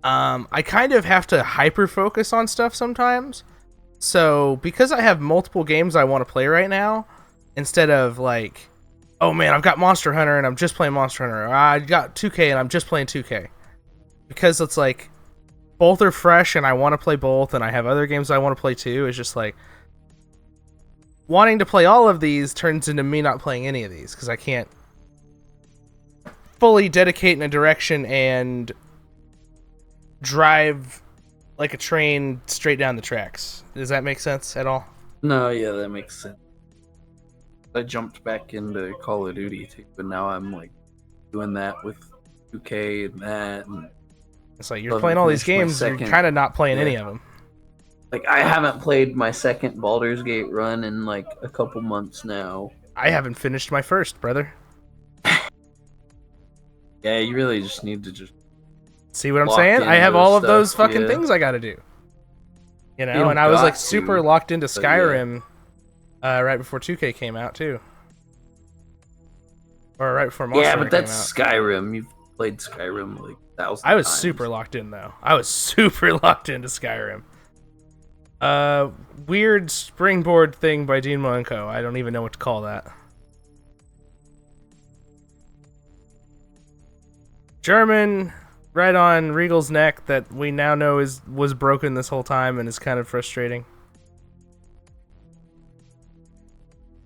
I kind of have to hyper focus on stuff sometimes. So because I have multiple games I want to play right now, instead of like, oh man, I've got Monster Hunter and I'm just playing Monster Hunter, or I got 2K and I'm just playing 2K, because it's like both are fresh and I want to play both, and I have other games I want to play too. It's just like wanting to play all of these turns into me not playing any of these because I can't fully dedicate in a direction and drive like a train straight down the tracks. Does that make sense at all? No, yeah, that makes sense. I jumped back into Call of Duty too, but now I'm like doing that with 2K and that. And it's like you're playing all these games, you're kind of not playing any of them. Like I haven't played my second Baldur's Gate run in like a couple months now. I haven't finished my first, brother. Yeah, you really just need to just see what I'm saying? I have all of those fucking yeah. things I gotta do. You know, You and I was like got super to, locked into but Skyrim right before 2K came out too. Or right before Monster Hunter but that's came out. Skyrim. You've played Skyrim like 1,000 I was times. super locked in though. I was super locked into Skyrim. Weird springboard thing by Dean Malenko. I don't even know what to call that. German right on Regal's neck that we now know was broken this whole time and is kind of frustrating.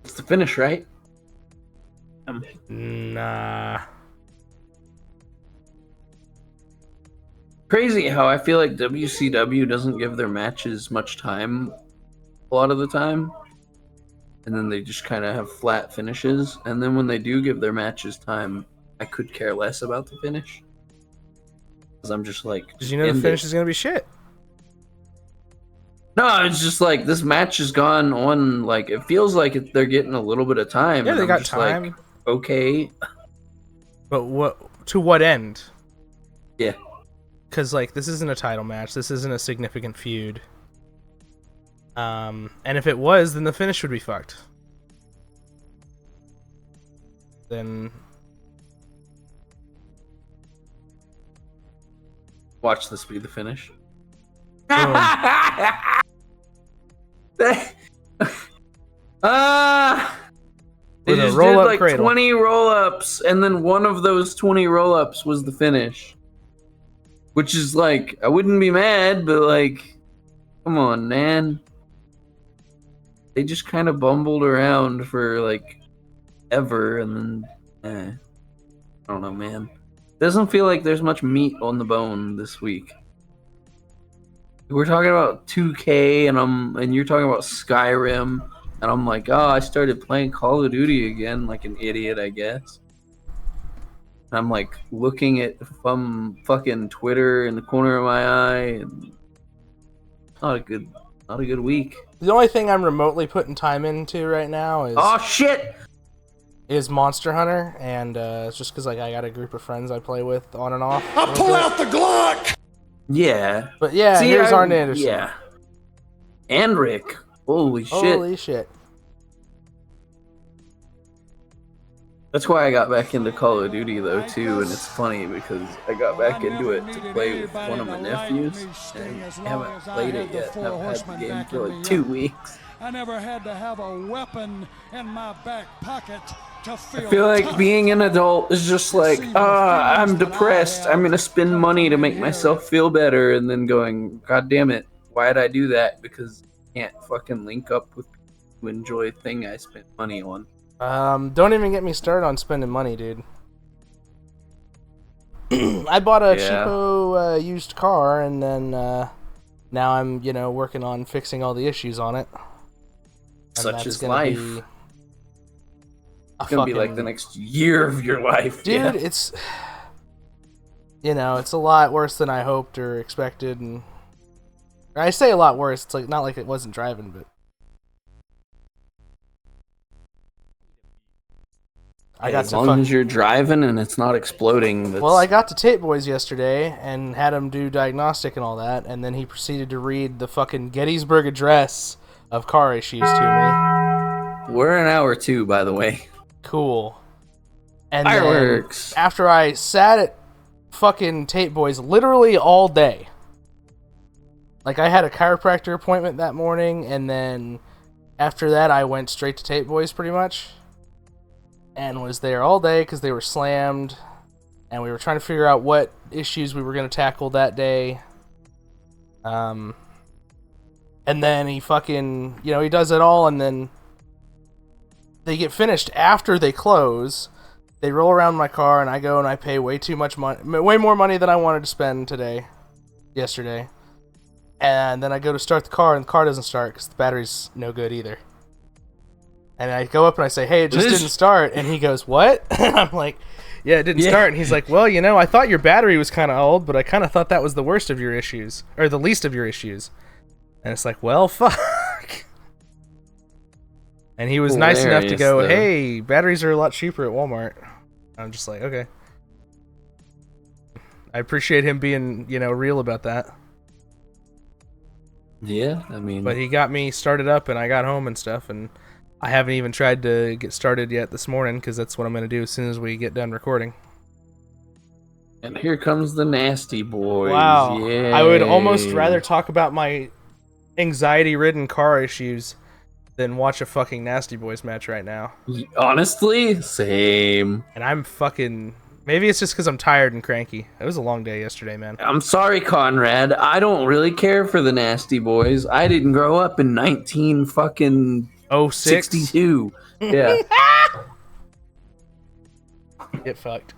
It's the finish, right? Nah. Crazy how I feel like WCW doesn't give their matches much time a lot of the time. And then they just kind of have flat finishes. And then when they do give their matches time, I could care less about the finish. Because I'm just like... Because you know the finish is going to be shit. No, it's just like, this match has gone on, like, it feels like they're getting a little bit of time. Yeah, and they I'm got just time. Like, okay. But to what end? Yeah. Because, like, this isn't a title match. This isn't a significant feud. And if it was, then the finish would be fucked. Then... Watch this be the finish. They With a just did roll-up like cradle. 20 roll-ups, and then one of those 20 roll-ups was the finish. Which is like, I wouldn't be mad, but like, come on, man. They just kind of bumbled around for like ever, and then, I don't know, man. Doesn't feel like there's much meat on the bone this week. We're talking about 2K, and you're talking about Skyrim, and I'm like, oh, I started playing Call of Duty again, like an idiot, I guess. I'm like looking at fucking Twitter in the corner of my eye, and not a good week. The only thing I'm remotely putting time into right now is... Oh shit! Is Monster Hunter, and it's just because like I got a group of friends I play with on and off. I'll pull out the Glock! Yeah. But yeah, See, here's Arn Anderson. Yeah. And Rick. Holy shit. Holy shit. That's why I got back into Call of Duty though too, and it's funny because I got back into it to play with one of my nephews, and I haven't played it yet. I've had the game for like 2 weeks. I never had to have a weapon in my back pocket to feel I feel like being an adult is just like, I'm depressed. I'm gonna spend money to make myself feel better, and then going, God damn it, why did I do that? Because I can't fucking link up with people who enjoy a thing I spent money on. Don't even get me started on spending money, dude. I bought a cheapo used car, and then now I'm, working on fixing all the issues on it. And Such is life. It's gonna be like the next year of your life, dude. It's it's a lot worse than I hoped or expected, and I say a lot worse. It's like not like it wasn't driving, but I got as to long as you're driving and it's not exploding. That's... Well, I got to Tate Boys yesterday and had him do diagnostic and all that, and then he proceeded to read the fucking Gettysburg Address of car issues to me. We're an hour 2, by the way. Cool. And fireworks. Then, after I sat at fucking Tate Boys literally all day, like I had a chiropractor appointment that morning, and then after that I went straight to Tate Boys pretty much. And was there all day because they were slammed, and we were trying to figure out what issues we were going to tackle that day. And then he fucking, he does it all, and then they get finished after they close. They roll around my car, and I go and I pay way too much money, way more money than I wanted to spend yesterday. And then I go to start the car, and the car doesn't start because the battery's no good either. And I go up and I say, hey, it just didn't start. And he goes, what? And I'm like, yeah, it didn't start. And he's like, well, I thought your battery was kind of old, but I kind of thought that was the worst of your issues, or the least of your issues. And it's like, well, fuck. And he was nice enough to go, hey, batteries are a lot cheaper at Walmart. I'm just like, okay. I appreciate him being, real about that. Yeah, I mean... But he got me started up, and I got home and stuff, and... I haven't even tried to get started yet this morning because that's what I'm going to do as soon as we get done recording. And here comes the Nasty Boys. Wow. Yay. I would almost rather talk about my anxiety-ridden car issues than watch a fucking Nasty Boys match right now. Honestly, same. And I'm fucking... Maybe it's just because I'm tired and cranky. It was a long day yesterday, man. I'm sorry, Conrad. I don't really care for the Nasty Boys. I didn't grow up in 62. Yeah. Get fucked.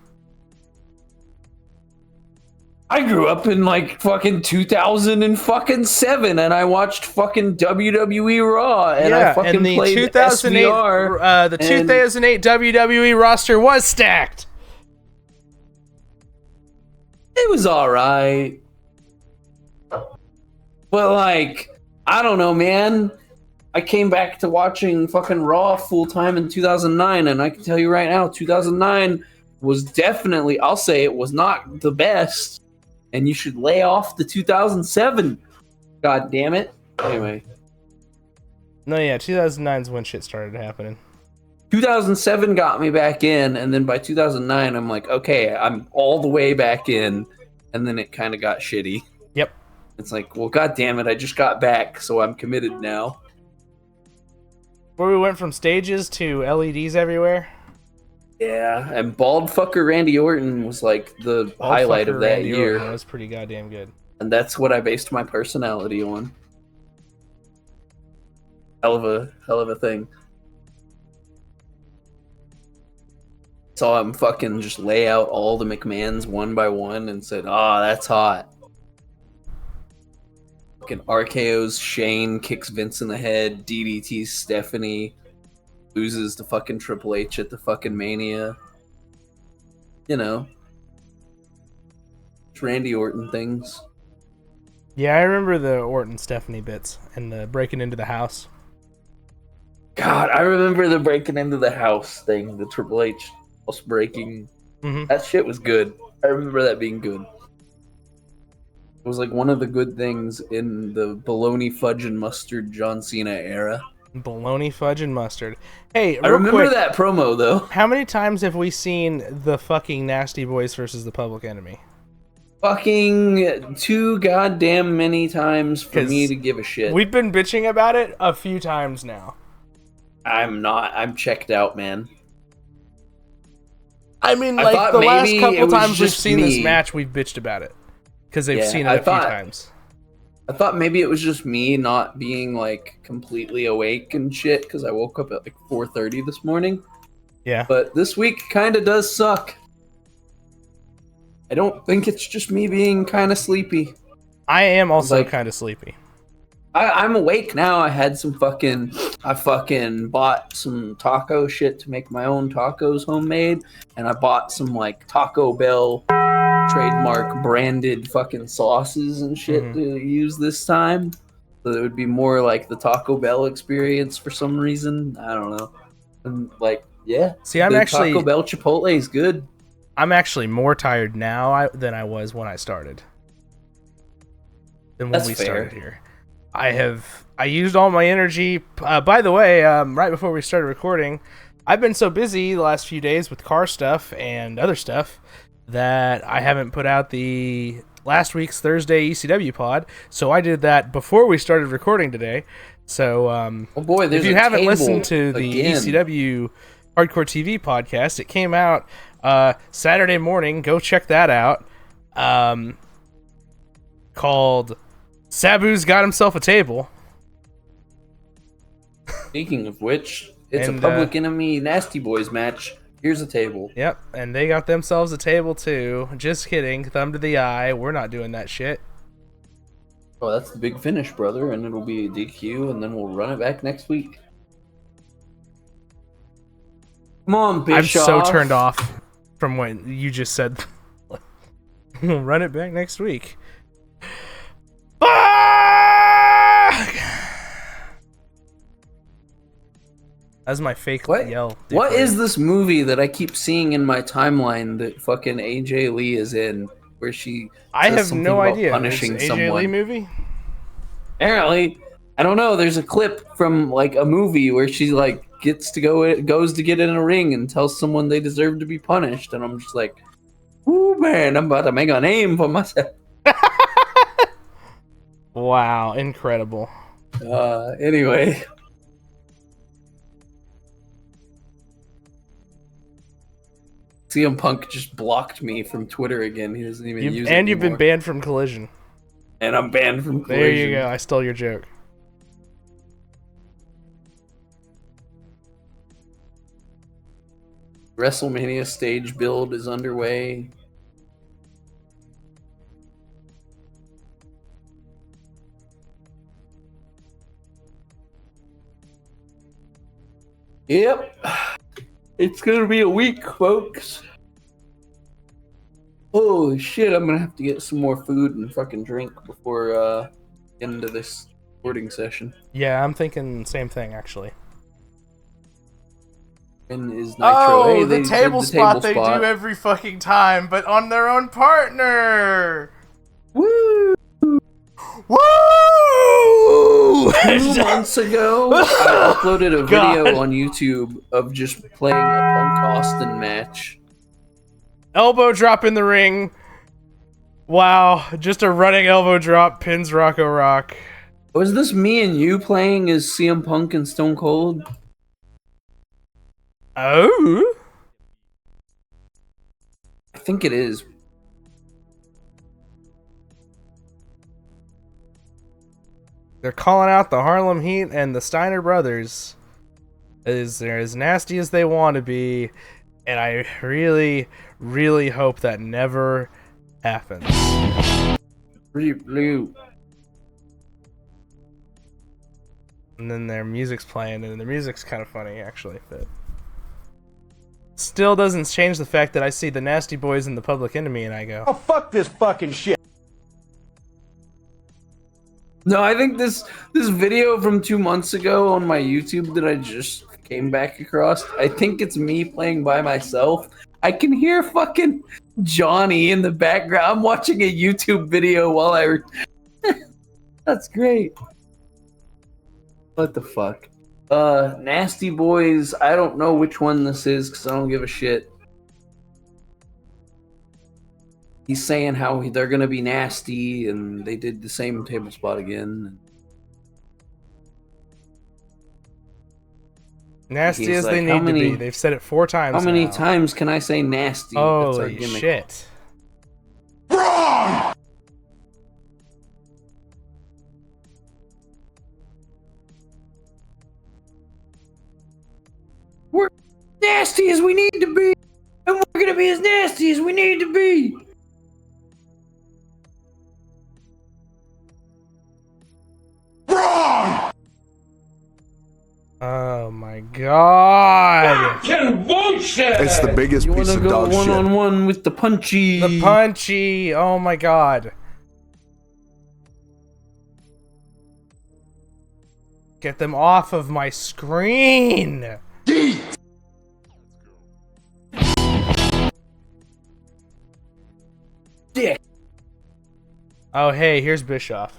I grew up in like fucking 2007 and I watched fucking WWE Raw and I fucking and the played 2008 SVR. The 2008 WWE roster was stacked. It was alright. But like, I don't know, man. I came back to watching fucking Raw full time in 2009, and I can tell you right now, 2009 was definitely, I'll say it was not the best, and you should lay off the 2007. God damn it. Anyway. No, yeah, 2009 is when shit started happening. 2007 got me back in, and then by 2009, I'm like, okay, I'm all the way back in, and then it kind of got shitty. Yep. It's like, well, god damn it, I just got back, so I'm committed now. Where we went from stages to LEDs everywhere. Yeah, and bald fucker Randy Orton was like the highlight of that year. That was pretty goddamn good. And that's what I based my personality on. Hell of a thing. Saw him fucking just lay out all the McMahons one by one and said, that's hot. Fucking RKO's Shane kicks Vince in the head, DDT's Stephanie, loses to fucking Triple H at the fucking Mania. Randy Orton things. Yeah, I remember the Orton Stephanie bits and the breaking into the house. God, I remember the breaking into the house thing, the Triple H house breaking. Mm-hmm. That shit was good. I remember that being good. It was like one of the good things in the bologna fudge and mustard John Cena era. Bologna fudge and mustard. Hey, I remember that promo though. How many times have we seen the fucking Nasty Boys versus the Public Enemy? Fucking too goddamn many times for me to give a shit. We've been bitching about it a few times now. I'm checked out, man. I mean, like, the last couple times we've seen this match, we've bitched about it. Because they've seen it a few times. I thought maybe it was just me not being, like, completely awake and shit, because I woke up at, like, 4:30 this morning. Yeah. But this week kind of does suck. I don't think it's just me being kind of sleepy. I am also kind of sleepy. I'm awake now. I fucking bought some taco shit to make my own tacos homemade, and I bought some like Taco Bell trademark branded fucking sauces and shit to use this time. So it would be more like the Taco Bell experience for some reason. I don't know. And like, Yeah. See, I'm the actually Taco Bell Chipotle is good. I'm actually more tired now than I was when I started. Than when we started here. I used all my energy. By the way, right before we started recording, I've been so busy the last few days with car stuff and other stuff that I haven't put out the last week's Thursday ECW pod. So I did that before we started recording today. So oh boy, if you haven't listened to the again. ECW Hardcore TV podcast, it came out Saturday morning. Go check that out. Called Sabu's Got Himself a Table. Speaking of which, it's And, a Public Enemy Nasty Boys match. Here's a table. Yep, and they got themselves a table too. Just kidding. Thumb to the eye. We're not doing that shit. Oh, that's the big finish, brother, and it'll be a DQ, and then we'll run it back next week. Come on, Bischoff. I'm so turned off from what you just said. We'll run it back next week. Fuck! That's my fake yell. What is this movie that I keep seeing in my timeline that fucking AJ Lee is in, where she I says have something no about idea. punishing Is it someone? AJ Lee movie? Apparently, I don't know. There's a clip from like a movie where she like goes to get in a ring and tells someone they deserve to be punished, and I'm just like, ooh man, I'm about to make a name for myself. Wow, incredible. Anyway. CM Punk just blocked me from Twitter again. He doesn't even use it anymore. You've been banned from Collision. And I'm banned from Collision. There you go. I stole your joke. WrestleMania stage build is underway. Yep. It's gonna be a week, folks. Holy shit, I'm gonna have to get some more food and fucking drink before into this recording session. Yeah, I'm thinking same thing actually. And is Nitro? Hey, the table spot they do every fucking time, but on their own partner. Woo! Woo! 2 months ago, I uploaded a video on YouTube of just playing a Punk Austin match. Elbow drop in the ring. Wow, just a running elbow drop, pins Rocco Rock. Was this me and you playing as CM Punk and Stone Cold? Oh? I think it is. They're calling out the Harlem Heat and the Steiner Brothers. They're as nasty as they want to be, and I really, really hope that never happens. Pretty blue. And then their music's playing, and the music's kind of funny, actually. But still doesn't change the fact that I see the Nasty Boys and the Public Enemy, and I go, Oh, fuck this fucking shit. No, I think this video from 2 months ago on my YouTube that I just came back across, I think it's me playing by myself. I can hear fucking Johnny in the background. I'm watching a YouTube video while That's great. What the fuck? Nasty Boys, I don't know which one this is because I don't give a shit. He's saying how they're gonna be nasty, and they did the same table spot again. nasty He's as like, they "How need to many- be. They've said it 4 times How many now. times can I say nasty? That's our Holy gimmick. shit. Wrong! We're nasty as we need to be, and we're gonna be as nasty as we need to be. Wrong! Oh my god. It's the biggest You piece wanna of go dog shit. one-on-one with the punchy? The punchy. Oh my god. Get them off of my screen. Oh, hey, here's Bischoff.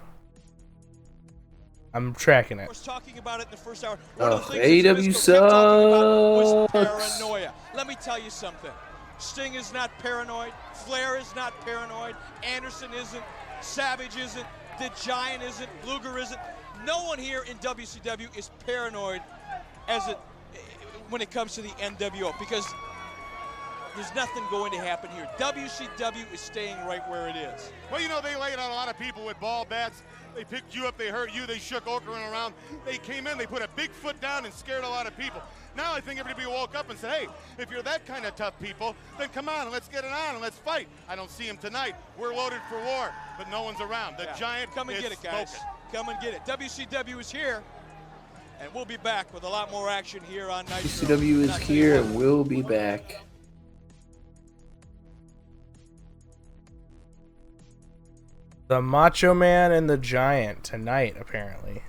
I'm tracking it. was talking about it in the first hour. Oh, One of the things that AEW Zbyszko kept talking about was sucks. paranoia. Let me tell you something. Sting is not paranoid. Flair is not paranoid. Anderson isn't. Savage isn't. The Giant isn't. Luger isn't. No one here in WCW is paranoid when it comes to the NWO because there's nothing going to happen here. WCW is staying right where it is. Well, you know, they laid out a lot of people with ball bats. They picked you up, they hurt you, they shook Okran around. They came in, they put a big foot down and scared a lot of people. Now I think everybody woke up and said, hey, if you're that kind of tough people, then come on and let's get it on and let's fight. I don't see him tonight. We're loaded for war, but no one's around. The Giant Come and is get it, guys. smoking. Come and get it. WCW is here, and we'll be back with a lot more action here on Nitro. WCW is here and we'll be back. The Macho Man and the Giant tonight, apparently.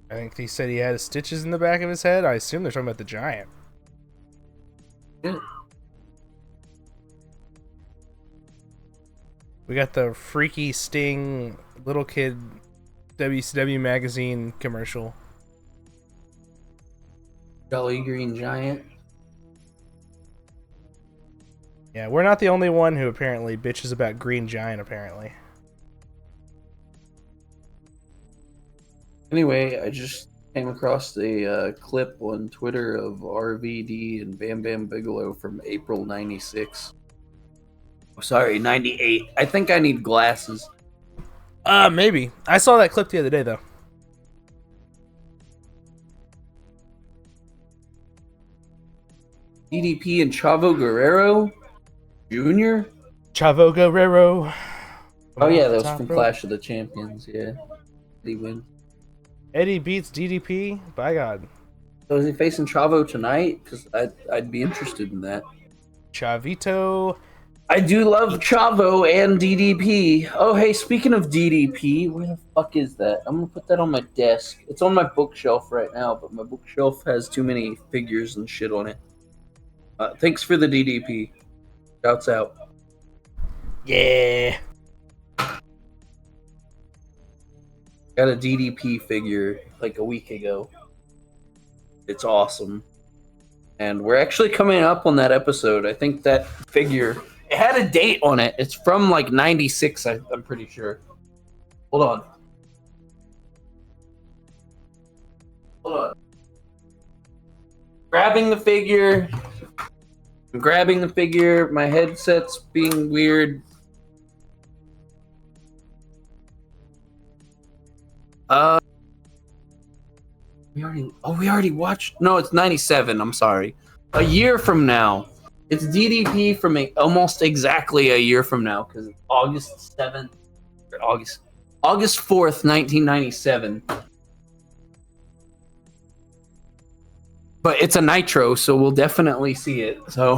I think he said he had stitches in the back of his head. I assume they're talking about the Giant. Yeah. We got the freaky Sting little kid WCW magazine commercial. Jolly Green Giant. Yeah, we're not the only one who apparently bitches about Green Giant, apparently. Anyway, I just came across a clip on Twitter of RVD and Bam Bam Bigelow from April '96. Oh, sorry, '98. I think I need glasses. Maybe. I saw that clip the other day, though. DDP and Chavo Guerrero Jr.? Chavo Guerrero. Oh, yeah, that was from Clash of the Champions, yeah. He wins. Eddie beats DDP? By God. So is he facing Chavo tonight? Because I'd be interested in that. Chavito. I do love Chavo and DDP. Oh, hey, speaking of DDP, where the fuck is that? I'm going to put that on my desk. It's on my bookshelf right now, but my bookshelf has too many figures and shit on it. Thanks for the DDP. Shouts out. Yeah. Got a DDP figure like a week ago. It's awesome. And we're actually coming up on that episode. I think that figure, it had a date on it. It's from like 96, I'm pretty sure. Hold on. Hold on. Grabbing the figure. I'm grabbing the figure. My headset's being weird. We already watched. No, it's 97. I'm sorry. A year from now. It's DDP from almost exactly a year from now because it's August 7th. August 4th, 1997. But it's a Nitro, so we'll definitely see it. So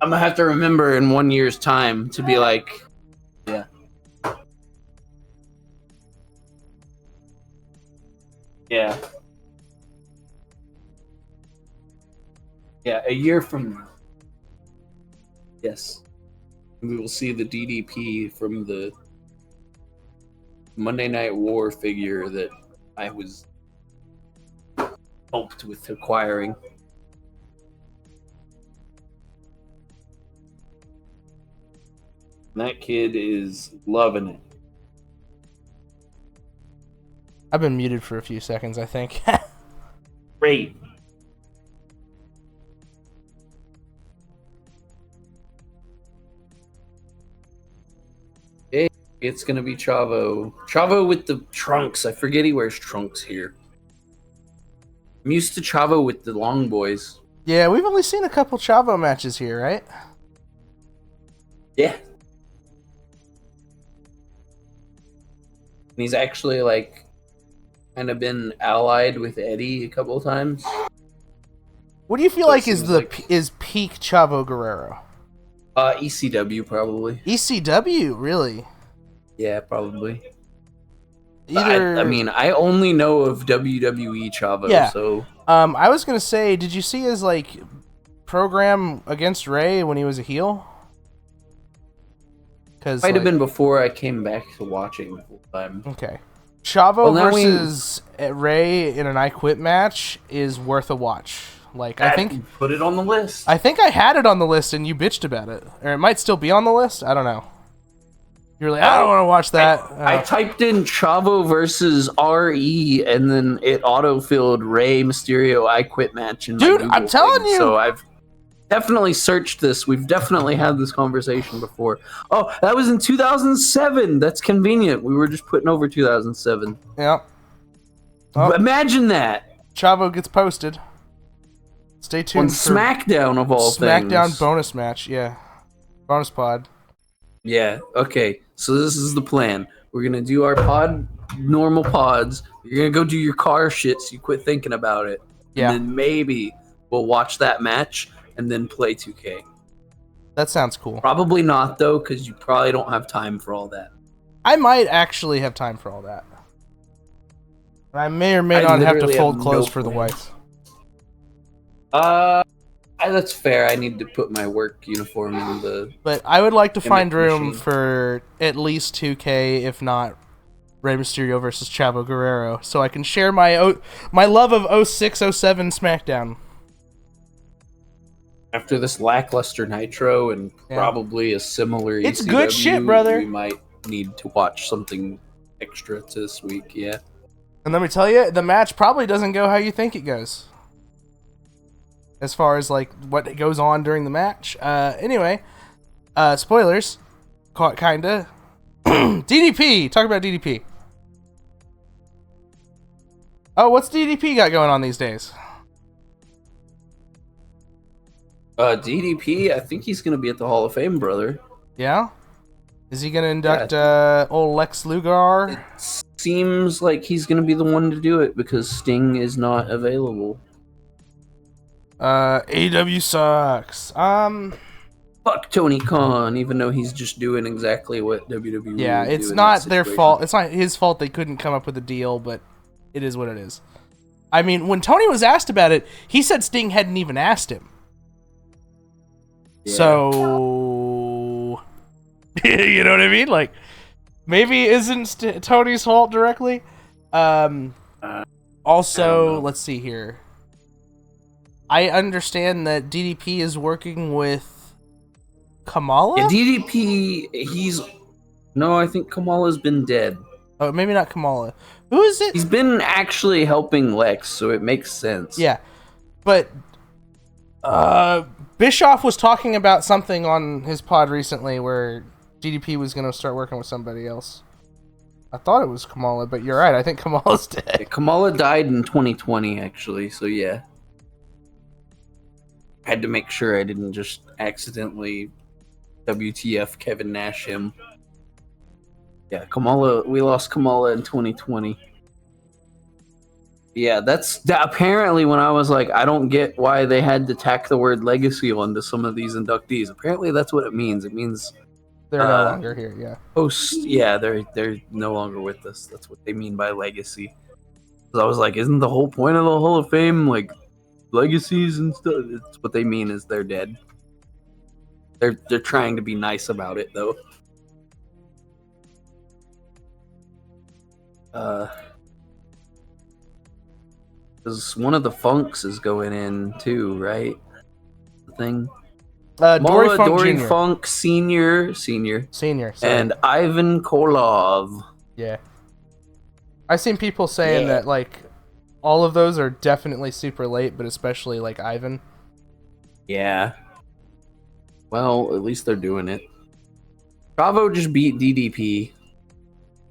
I'm gonna have to remember in 1 year's time to be like, yeah. Yeah. Yeah, a year from now. Yes. We will see the DDP from the Monday Night War figure that I was helped with acquiring. And that kid is loving it. I've been muted for a few seconds, I think. Great. Hey, it's gonna be Chavo. Chavo with the trunks. I forget he wears trunks here. I'm used to Chavo with the long boys. Yeah, we've only seen a couple Chavo matches here, right? Yeah. And he's actually like kind of been allied with Eddie a couple of times. What do you feel So like it is seems is peak Chavo Guerrero? ECW probably. ECW, really? Yeah, probably. Either I mean, I only know of WWE Chavo, Yeah. so I was gonna say, did you see his like program against Ray when he was a heel? Because Might have been before I came back to watching full time. Okay. Chavo Well, versus Ray in an I Quit match is worth a watch. Like, I think put it on the list. I think I had it on the list and you bitched about it, or it might still be on the list. I don't know. You're like, I don't want to watch that. I typed in Chavo versus RE, and then it autofilled Rey Mysterio I Quit match. Dude, I'm telling you. So I've definitely searched this. We've definitely had this conversation before. Oh, that was in 2007. That's convenient. We were just putting over 2007. Yep. Oh, imagine that. Chavo gets posted. Stay tuned on for SmackDown of all things. SmackDown bonus match, yeah. Bonus pod. Yeah, okay. So this is the plan. We're going to do our normal pods. You're going to go do your car shit so you quit thinking about it. Yeah. And then maybe we'll watch that match and then play 2K. That sounds cool. Probably not, though, because you probably don't have time for all that. I might actually have time for all that. I may or may not have to fold clothes for the wife. That's fair. I need to put my work uniform in the... But I would like to find room machine. for at least 2K, if not Rey Mysterio versus Chavo Guerrero, so I can share my love of 06-07 SmackDown. After this lackluster Nitro and probably a similar It's ECW, good shit, brother. We might need to watch something extra this week, yeah. And let me tell you, the match probably doesn't go how you think it goes. As far as like what goes on during the match. Anyway, spoilers, kinda. DDP. Talk about DDP. Oh, what's DDP got going on these days? DDP, I think he's gonna be at the Hall of Fame, brother. Yeah. Is he gonna induct old Lex Luger? It seems like he's gonna be the one to do it because Sting is not available. AEW sucks. Fuck Tony Khan, even though he's just doing exactly what WWE. Yeah, would it's do in not that their situation. fault. It's not his fault they couldn't come up with a deal, but it is what it is. I mean, when Tony was asked about it, he said Sting hadn't even asked him. Yeah. So, you know what I mean? Like, maybe it isn't Tony's fault directly. Also, let's see here. I understand that DDP is working with Kamala? Yeah, DDP, no, I think Kamala's been dead. Oh, maybe not Kamala. Who is it? He's been actually helping Lex, so it makes sense. Yeah. But Bischoff was talking about something on his pod recently where DDP was going to start working with somebody else. I thought it was Kamala, but you're right. I think Kamala's dead. Yeah, Kamala died in 2020, actually, so yeah. Had to make sure I didn't just accidentally WTF Kevin Nash him. Yeah, Kamala, we lost Kamala in 2020. Yeah, that apparently when I was like, I don't get why they had to tack the word legacy onto some of these inductees. Apparently that's what it means. It means they're no longer here, yeah. They're no longer with us. That's what they mean by legacy. Because I was like, isn't the whole point of the Hall of Fame like legacies and stuff? It's what they mean is they're dead. They're trying to be nice about it though. Because one of the Funks is going in too, right? The thing. Dory Funk Senior, and Ivan Koloff. Yeah. I've seen people saying that like all of those are definitely super late, but especially like Ivan. Yeah. Well, at least they're doing it. Bravo just beat DDP.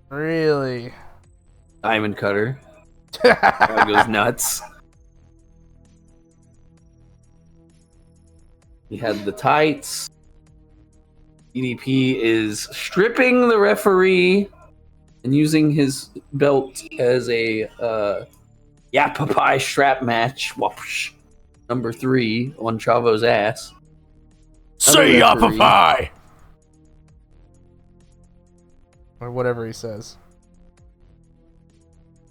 Really? Diamond Cutter. Crowd goes nuts. He had the tights. DDP is stripping the referee and using his belt as a Yapapai strap match. Whoosh. Number 3 on Chavo's ass. Say Yapapai! Or whatever he says.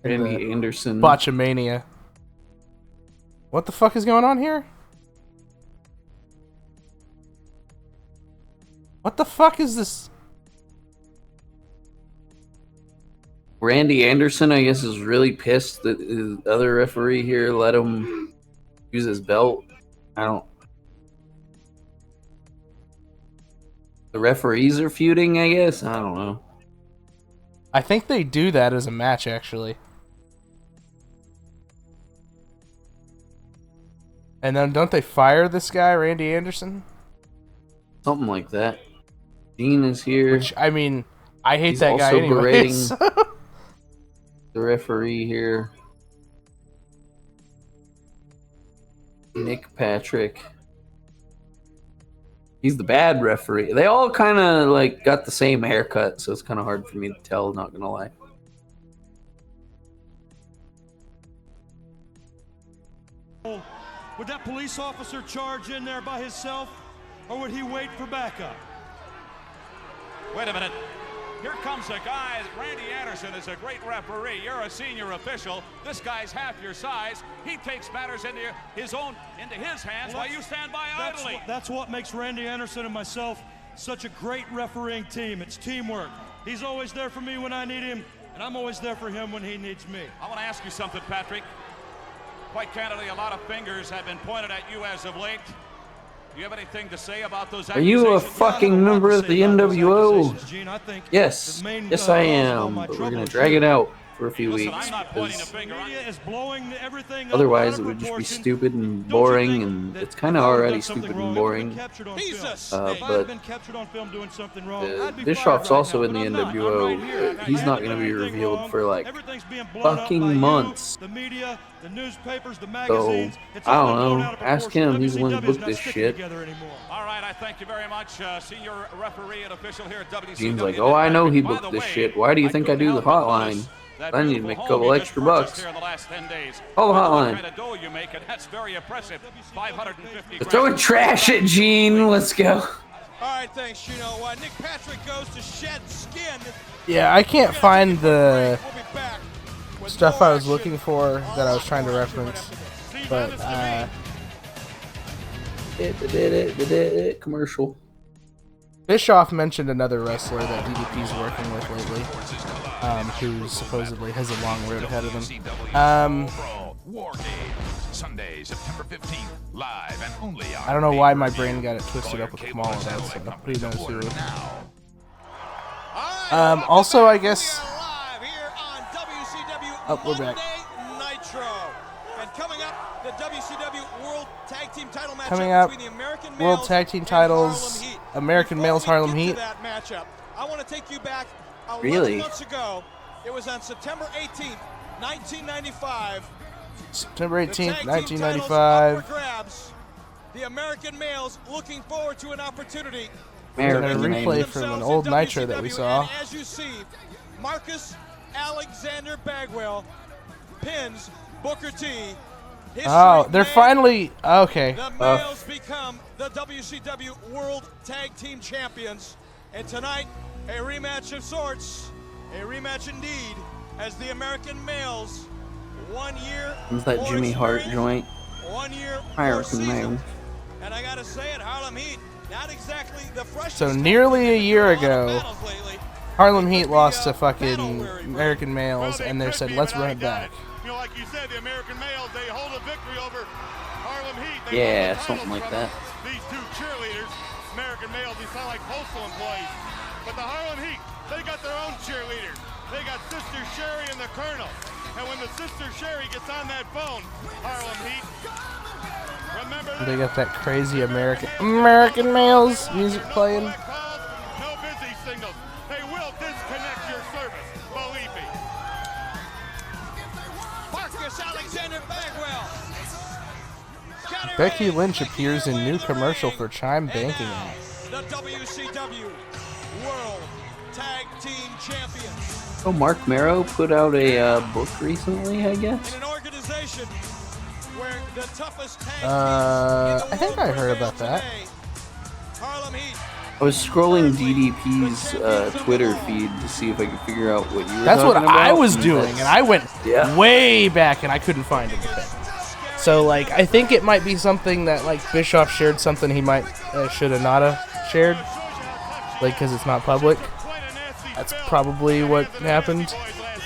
Randy Anderson. Botchamania. What the fuck is going on here? What the fuck is this? Randy Anderson, I guess, is really pissed that his other referee here let him use his belt. The referees are feuding, I guess? I don't know. I think they do that as a match, actually. And then don't they fire this guy, Randy Anderson? Something like that. Dean is here. Which, I mean, I hate He's that guy also anyways. the referee here. Nick Patrick. He's the bad referee. They all kind of like got the same haircut, so it's kind of hard for me to tell, not gonna lie. Would that police officer charge in there by himself, or would he wait for backup? Wait a minute. Here comes a guy. Randy Anderson is a great referee. You're a senior official. This guy's half your size. He takes matters into his hands while you stand by idly. That's what makes Randy Anderson and myself such a great refereeing team. It's teamwork. He's always there for me when I need him, and I'm always there for him when he needs me. I want to ask you something, Patrick. Quite candidly, a lot of fingers have been pointed at you as of late. Do you have anything to say about those accusations? Are you a fucking member of the NWO? Yes. Yes, I am. But we're going to drag it out for a few weeks. Otherwise, it would just be stupid and boring, and it's kind of already stupid and boring. But Bischoff's also in the NWO. He's not going to be revealed for like fucking months. The newspapers, the So, magazines, I don't know. Ask him. He's the one who booked this shit. All right, I thank you very much, senior referee and official here at WCW. Gene's like, oh, I know he booked this shit. Why do you think I do the hotline? I need to make a couple extra bucks. Call the hotline. They're throwing trash at Gene. Let's go. All right, thanks, Gino. Nick Patrick goes to shed skin. Yeah, I can't find the stuff I was looking for that I was trying to reference, but commercial. Bischoff mentioned another wrestler that DDP's working with lately, who supposedly has a long road ahead of him. Sunday, September 15th, live and only on I don't know why my brain got it twisted up with Kamala, so who knows who. Also, I guess. Oh, we're back. Nitro. And coming up, the WCW World Tag Team title matchup Coming up, between the American Males World Tag Team titles, American Males Harlem Heat. That matchup, I want to take you back 11 months ago. It was on September 18th, 1995. September 18th, 1995. Grabs. The American Males looking forward to an opportunity. American replay from an old Nitro that we saw. And as you see, Marcus Alexander Bagwell pins Booker T. Oh, they're finally okay. The males become the WCW World Tag Team Champions, and tonight a rematch of sorts, a rematch indeed, as the American Males 1 year. Who's that Jimmy Hart joint? 1 year. American Male. And I gotta say it, Harlem Heat, not exactly the freshest. So nearly a year ago, Harlem Heat lost to fucking American Males, and they said, let's run it back. You know, like you said, the American Males, they hold a victory over Harlem Heat. Yeah, something like that. These two cheerleaders, American Males, they sound like postal employees. But the Harlem Heat, they got their own cheerleaders. They got Sister Sherry and the Colonel. And when the Sister Sherry gets on that phone, Harlem Heat, remember that? They got that crazy American Males music playing. No busy signals. They will disconnect your service. Believe me. Marcus Alexander Bagwell. Becky Lynch appears in new commercial for Chime Banking app. The WCW World Tag Team Champions. Oh, Mark Marrow put out a book recently, I guess. In an organization where the toughest tag I think I heard about that. Harlem Heat. I was scrolling DDP's Twitter feed to see if I could figure out what you were That's what talking about. I was doing, and I went Yeah. way back, and I couldn't find anything. So, like, I think it might be something that, like, Bischoff shared something he might should have not have shared. Like, because it's not public. That's probably what happened.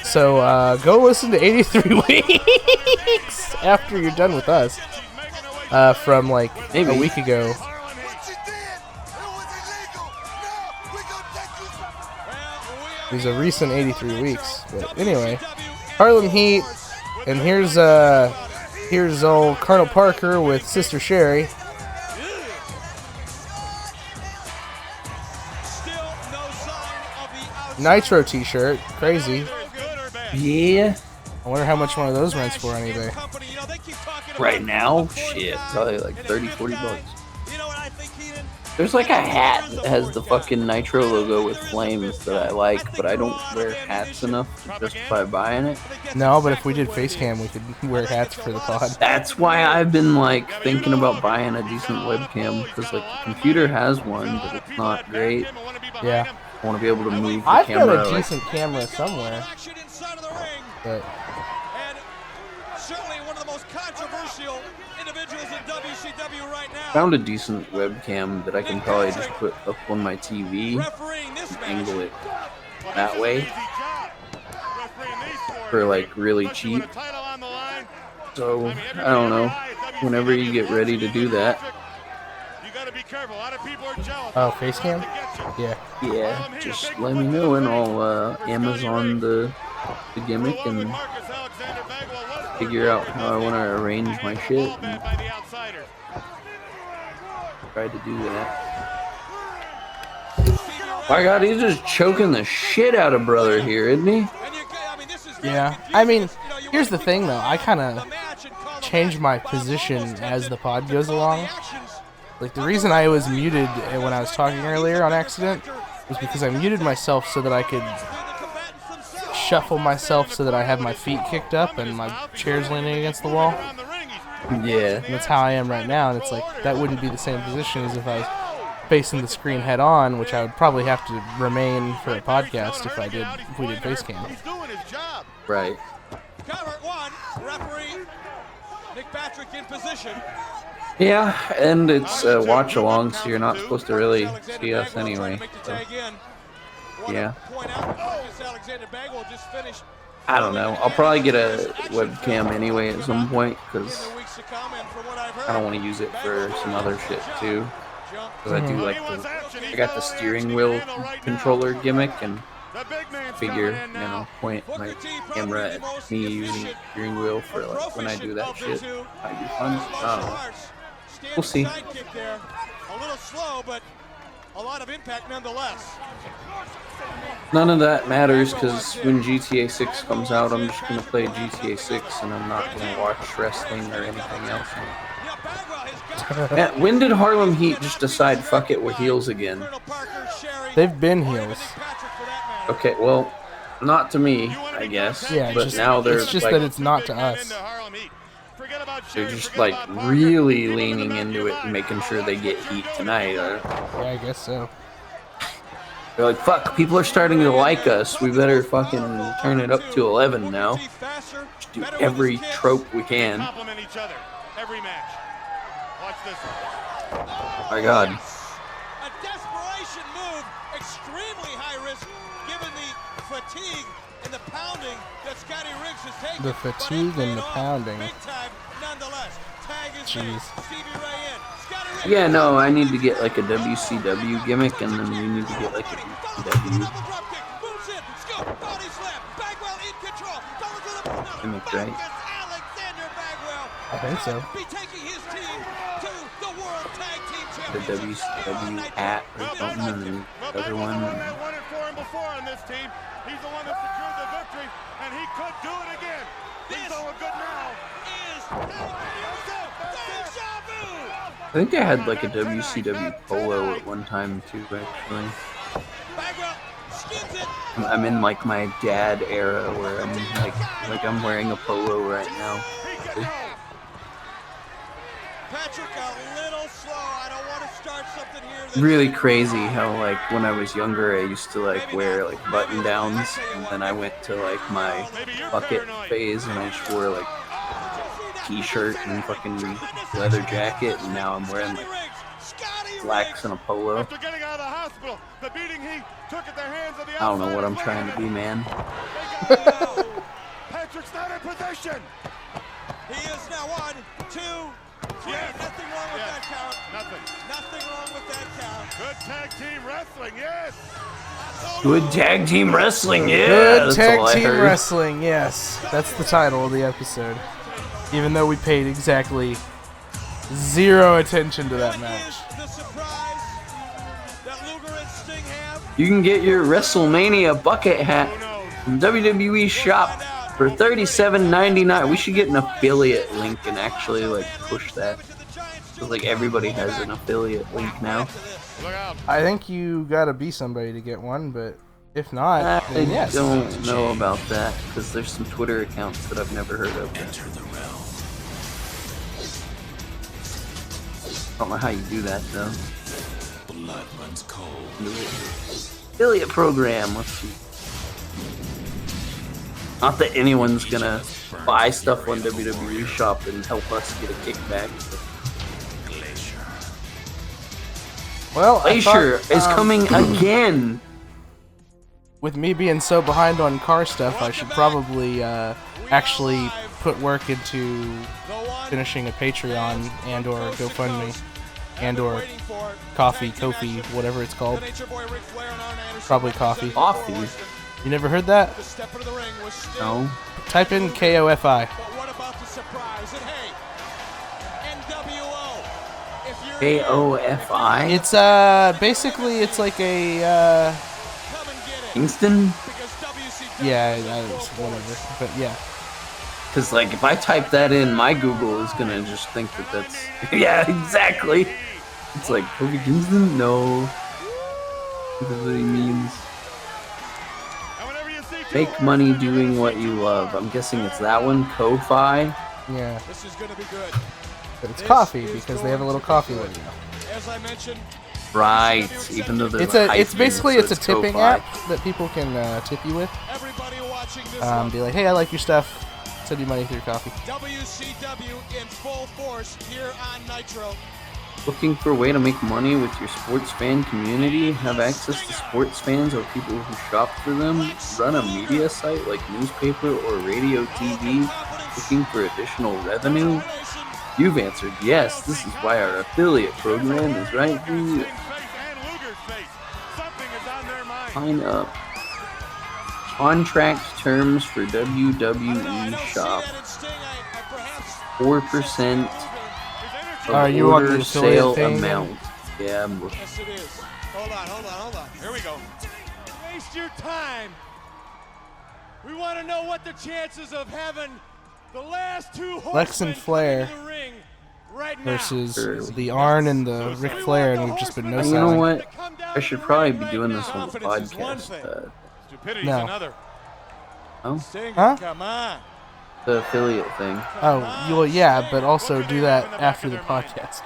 So, go listen to 83 Weeks after you're done with us. From, like, maybe a week ago. It was a recent 83 Weeks. But anyway, Harlem Heat. And here's old Colonel Parker with Sister Sherry. Nitro t-shirt. Crazy. Yeah. I wonder how much one of those rents for on eBay. Right now? Shit. Probably like 30, 40 bucks. There's like a hat that has the fucking Nitro logo with flames that I like, but I don't wear hats enough to justify buying it. No, but if we did face cam, we could wear hats for the pod. That's why I've been like thinking about buying a decent webcam, because like the computer has one, but it's not great. Yeah. I want to be able to move the I've camera. got a decent camera somewhere. But certainly one of the most controversial individuals in WCW right now. Found a decent webcam that I can probably just put up on my TV and angle it that way for like really cheap. So I don't know. Whenever you get ready to do that. Oh, face cam? Yeah. Yeah, just let me know and I'll Amazon the gimmick and figure out how I want to arrange my shit and try to do that. My God, he's just choking the shit out of brother here, isn't he? Yeah. I mean, here's the thing though. I kind of change my position as the pod goes along. Like, the reason I was muted when I was talking earlier on accident was because I muted myself so that I could shuffle myself so that I have my feet kicked up and my chair's leaning against the wall. Yeah. And that's how I am right now, and it's like, that wouldn't be the same position as if I was facing the screen head on, which I would probably have to remain for a podcast if we did face cam. Right. Cover one, referee Nick Patrick in position. Yeah, and it's watch along, so you're not supposed to really see us anyway. So. Yeah. I don't know. I'll probably get a webcam anyway at some point because I don't want to use it for some other shit too. Because I do like I got the steering wheel controller gimmick and figure, point my camera at me using the steering wheel for like when I do that shit. Might be fun. I don't know. We'll see. A little slow, but a lot of impact nonetheless. None of that matters because when GTA 6 comes out, I'm just gonna play GTA 6 and I'm not gonna watch wrestling or anything else. When did Harlem Heat just decide fuck it, we're heels again? They've been heels. Okay, well, not to me, I guess. Yeah, but now they're it's just like, that it's not to us. They're just like really leaning into it and making sure they get heat tonight. Yeah, I guess so. They're like, fuck, people are starting to like us. We better fucking turn it up to 11 now. Just do every trope we can. My God. A desperation move, extremely high risk, given the fatigue and the pounding that Scotty Riggs has taken. The fatigue and the pounding. Big time, nonetheless. Tag is made. Stevie Ray in. Scotty Riggs. Yeah, no, I need to get like a WCW gimmick, and then we need to get like a WCW gimmick, right? I think so. The WCW hat or something, and then the other one. Won it for him before on this team. He's the one that secured the victory, and he could do it again. He's doing good now. I think I had like a WCW polo at one time too, actually. I'm in like my dad era where I'm like I'm wearing a polo right now. Patrick, a little slow. I don't want to start something here. Really crazy how like when I was younger I used to like wear like button downs, and then I went to like my bucket phase and I just wore like t-shirt and fucking leather jacket, and now I'm wearing like slacks and a polo. After getting out of the hospital, the beating he took at the hands of the I don't know what I'm trying to be, man. Patrick's not in position. He is now 1, 2, 3. Yes. Nothing wrong with Yes. that count. Nothing. Nothing wrong with that count. Good tag team wrestling, yes. Good tag team wrestling, yeah. Good that's tag all I team heard. wrestling, yes. That's the title of the episode. Even though we paid exactly 0 attention to that match. The surprise that Luger and Sting have. You can get your WrestleMania bucket hat from WWE shop for $37.99. We should get an affiliate link and actually like push that. Cause like everybody has an affiliate link now. I think you gotta be somebody to get one, but if not, then I yes. don't know about that because there's some Twitter accounts that I've never heard of. I don't know how you do that though. Blood runs cold. Affiliate program. Let's see. Not that anyone's gonna buy stuff on WWE Shop and help us get a kickback. Well, Glacier is coming again. With me being so behind on car stuff, I should probably actually put work into finishing a Patreon and or GoFundMe and or Ko-fi, whatever it's called. Probably coffee. Coffee? You never heard that? No. Type in KOFI. KOFI? It's basically it's like a Kingston? Yeah, whatever. But yeah. Because like if I type that in, my Google is gonna just think that that's yeah, exactly. It's like Kofi Kingston? No. That's what he means. Make money doing what you love. I'm guessing it's that one, Ko-fi. Yeah. This is gonna be good. But it's coffee because they have a little coffee logo. As I mentioned, Right. Even though It's basically a tipping Ko-fi. app that people can tip you with. Be like, hey, I like your stuff. Send you money through coffee. WCW in full force here on Nitro. Looking for a way to make money with your sports fan community? Have access to sports fans or people who shop for them? Run a media site like newspaper or radio TV? Looking for additional revenue? You've answered yes. This is why our affiliate program is right for you. Sign up. Contract terms for WWE Shop. 4% of you want the order affiliate sale thing? amount. Yeah, I'm looking. Yes, it is. Hold on. Here we go. Waste your time. We want to know what the chances of having the last two Lex and Flair versus the Arn and the Ric Flair, and we've just been no You selling. know what? I should probably be doing this on the podcast. No. Oh? Huh? Come on. The affiliate thing. Oh, well, yeah, but also do that after the podcast.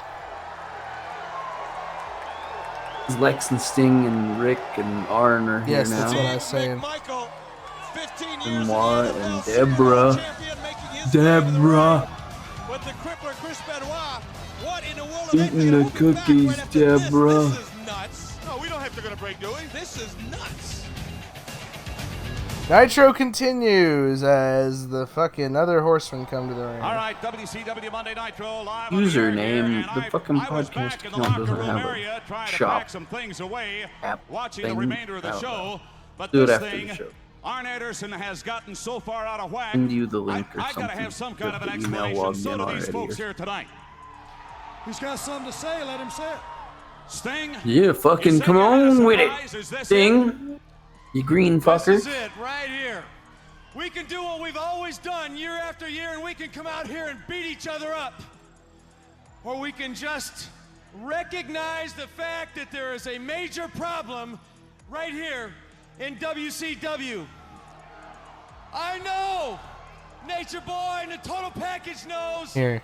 Lex and Sting and Rick and Arn are here Yes, now. that's what I was saying. And Moira and Deborah. Deborah. But the crippler Chris Benoit, what in the world Eating the cookies, Deborah. This is nuts. No, we don't have to go to break, do we? This is nuts. Nitro continues as the fucking other horsemen come to the ring. All right, WCW Monday Nitro live. Username. The fucking podcast account doesn't have a shop Some things away, app watching thing. the remainder of the I don't show. know. But Do it this after thing, the show. Arn Anderson has gotten so far out of whack. Send you the link or I gotta something. have some kind of an Got the email explanation. logged So in do these already folks or- here tonight. He's got something to say. Let him say it. Sting. Yeah, fucking come on with it. Sting. You green fucker. This is it right here. We can do what we've always done year after year, and we can come out here and beat each other up. Or we can just recognize the fact that there is a major problem right here in WCW. I know Nature Boy and the Total Package knows Here.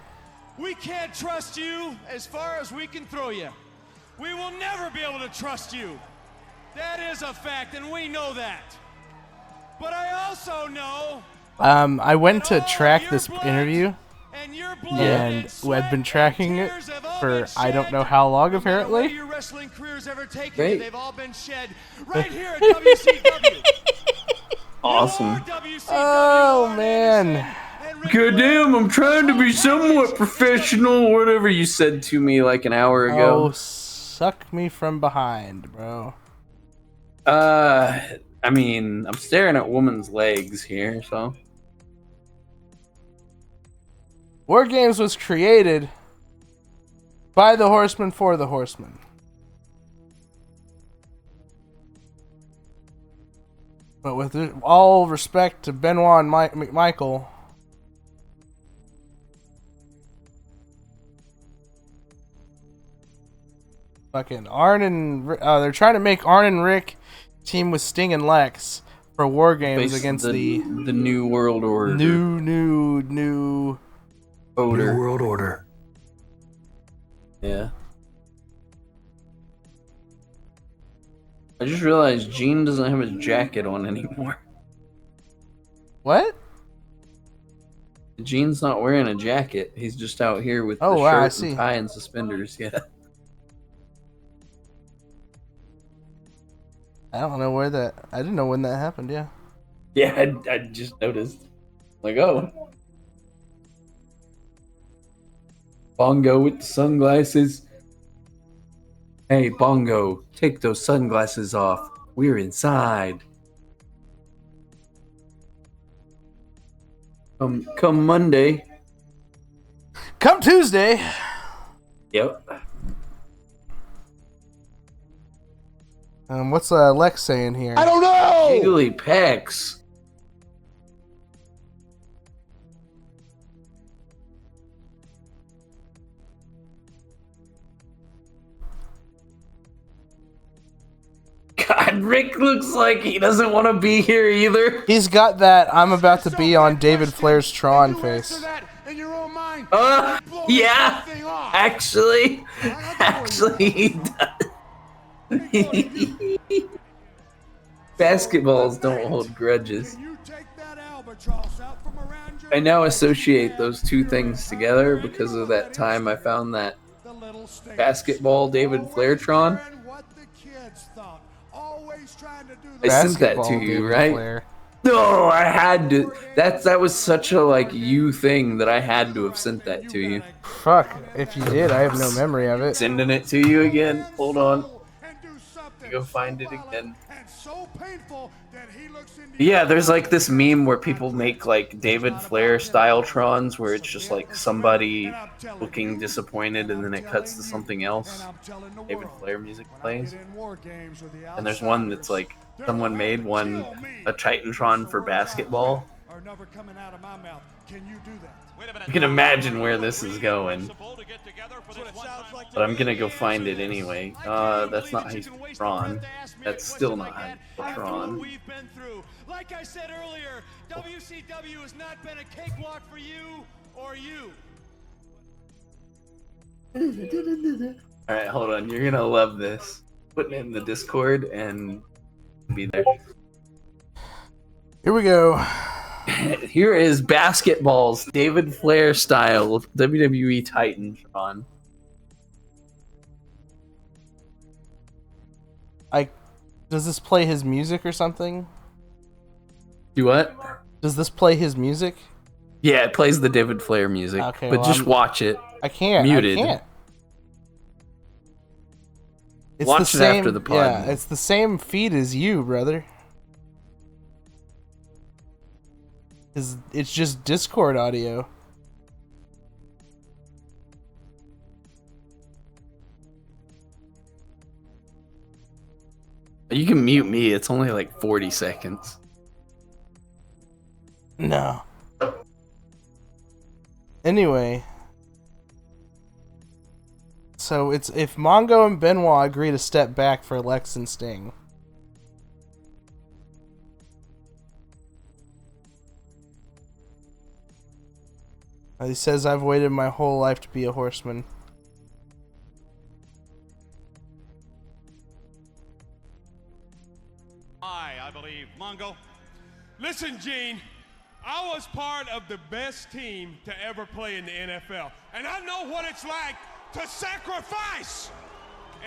we can't trust you as far as we can throw you. We will never be able to trust you. That is a fact, and we know that. But I also know I went to track this interview, And your blood And and sweat I've been tracking it tears have all for been I don't shed. know how long, No matter where apparently. your wrestling career's ever taken Great. you, they've all been shed right here at WCW. Awesome. Oh, man. Goddamn, I'm trying to be somewhat professional, or whatever you said to me like an hour Oh, ago. suck me from behind, bro. I mean, I'm staring at woman's legs here, so. War Games was created by the Horsemen for the Horsemen. But with all respect to Benoit and McMichael, fucking Arn and they're trying to make Arn and Rick team with Sting and Lex for War Games against the New World Order. New Order. New World Order. Yeah. I just realized Gene doesn't have his jacket on anymore. What? Gene's not wearing a jacket. He's just out here with Oh, the wow, I shirt see. and tie and suspenders. Yeah. I don't know where that. I didn't know when that happened. Yeah. Yeah, I just noticed. Like, oh. Bongo with the sunglasses. Hey, Bongo, take those sunglasses off. We're inside. Come Monday. Come Tuesday. Yep. What's Lex saying here? I don't know. Jiggly pecs. God, Rick looks like he doesn't want to be here either. He's got that I'm about to be on David Flair's Tron face. Yeah. Actually, he does. Basketballs don't hold grudges. I now associate those two things together because of that time I found that basketball David Flairtron. I sent that to you, right? No, I had to. That was such a like you thing that I had to have sent that to you. Fuck, if you did, I have no memory of it. Sending it to you again. Hold on. Go find it again. Yeah, there's like this meme where people make like David Flair style trons where it's just like somebody looking disappointed and then it cuts to something else. David Flair music plays. And there's one that's like someone made one, a Titantron for basketball. You can imagine where this is going. But I'm gonna go find it anyway. That's not how you spell Tron. That's still not how you spell Tron. Like I said earlier, WCW has not been a cakewalk for you or you. Alright, hold on. You're gonna love this. Putting it in the Discord and be there. Here we go. Here is basketball's David Flair style WWE Titantron. Does this play his music or something? Do what? Does this play his music? Yeah, it plays the David Flair music. Okay, but well, just watch it. I can't. Muted. I can't. It's Watch the it same, after the pod. Yeah, it's the same feed as you, brother. It's just Discord audio. You can mute me. It's only like 40 seconds. No. Anyway. So it's if Mongo and Benoit agree to step back for Lex and Sting. He says, I've waited my whole life to be a horseman. I believe, Mongo. Listen, Gene. I was part of the best team to ever play in the NFL. And I know what it's like to sacrifice.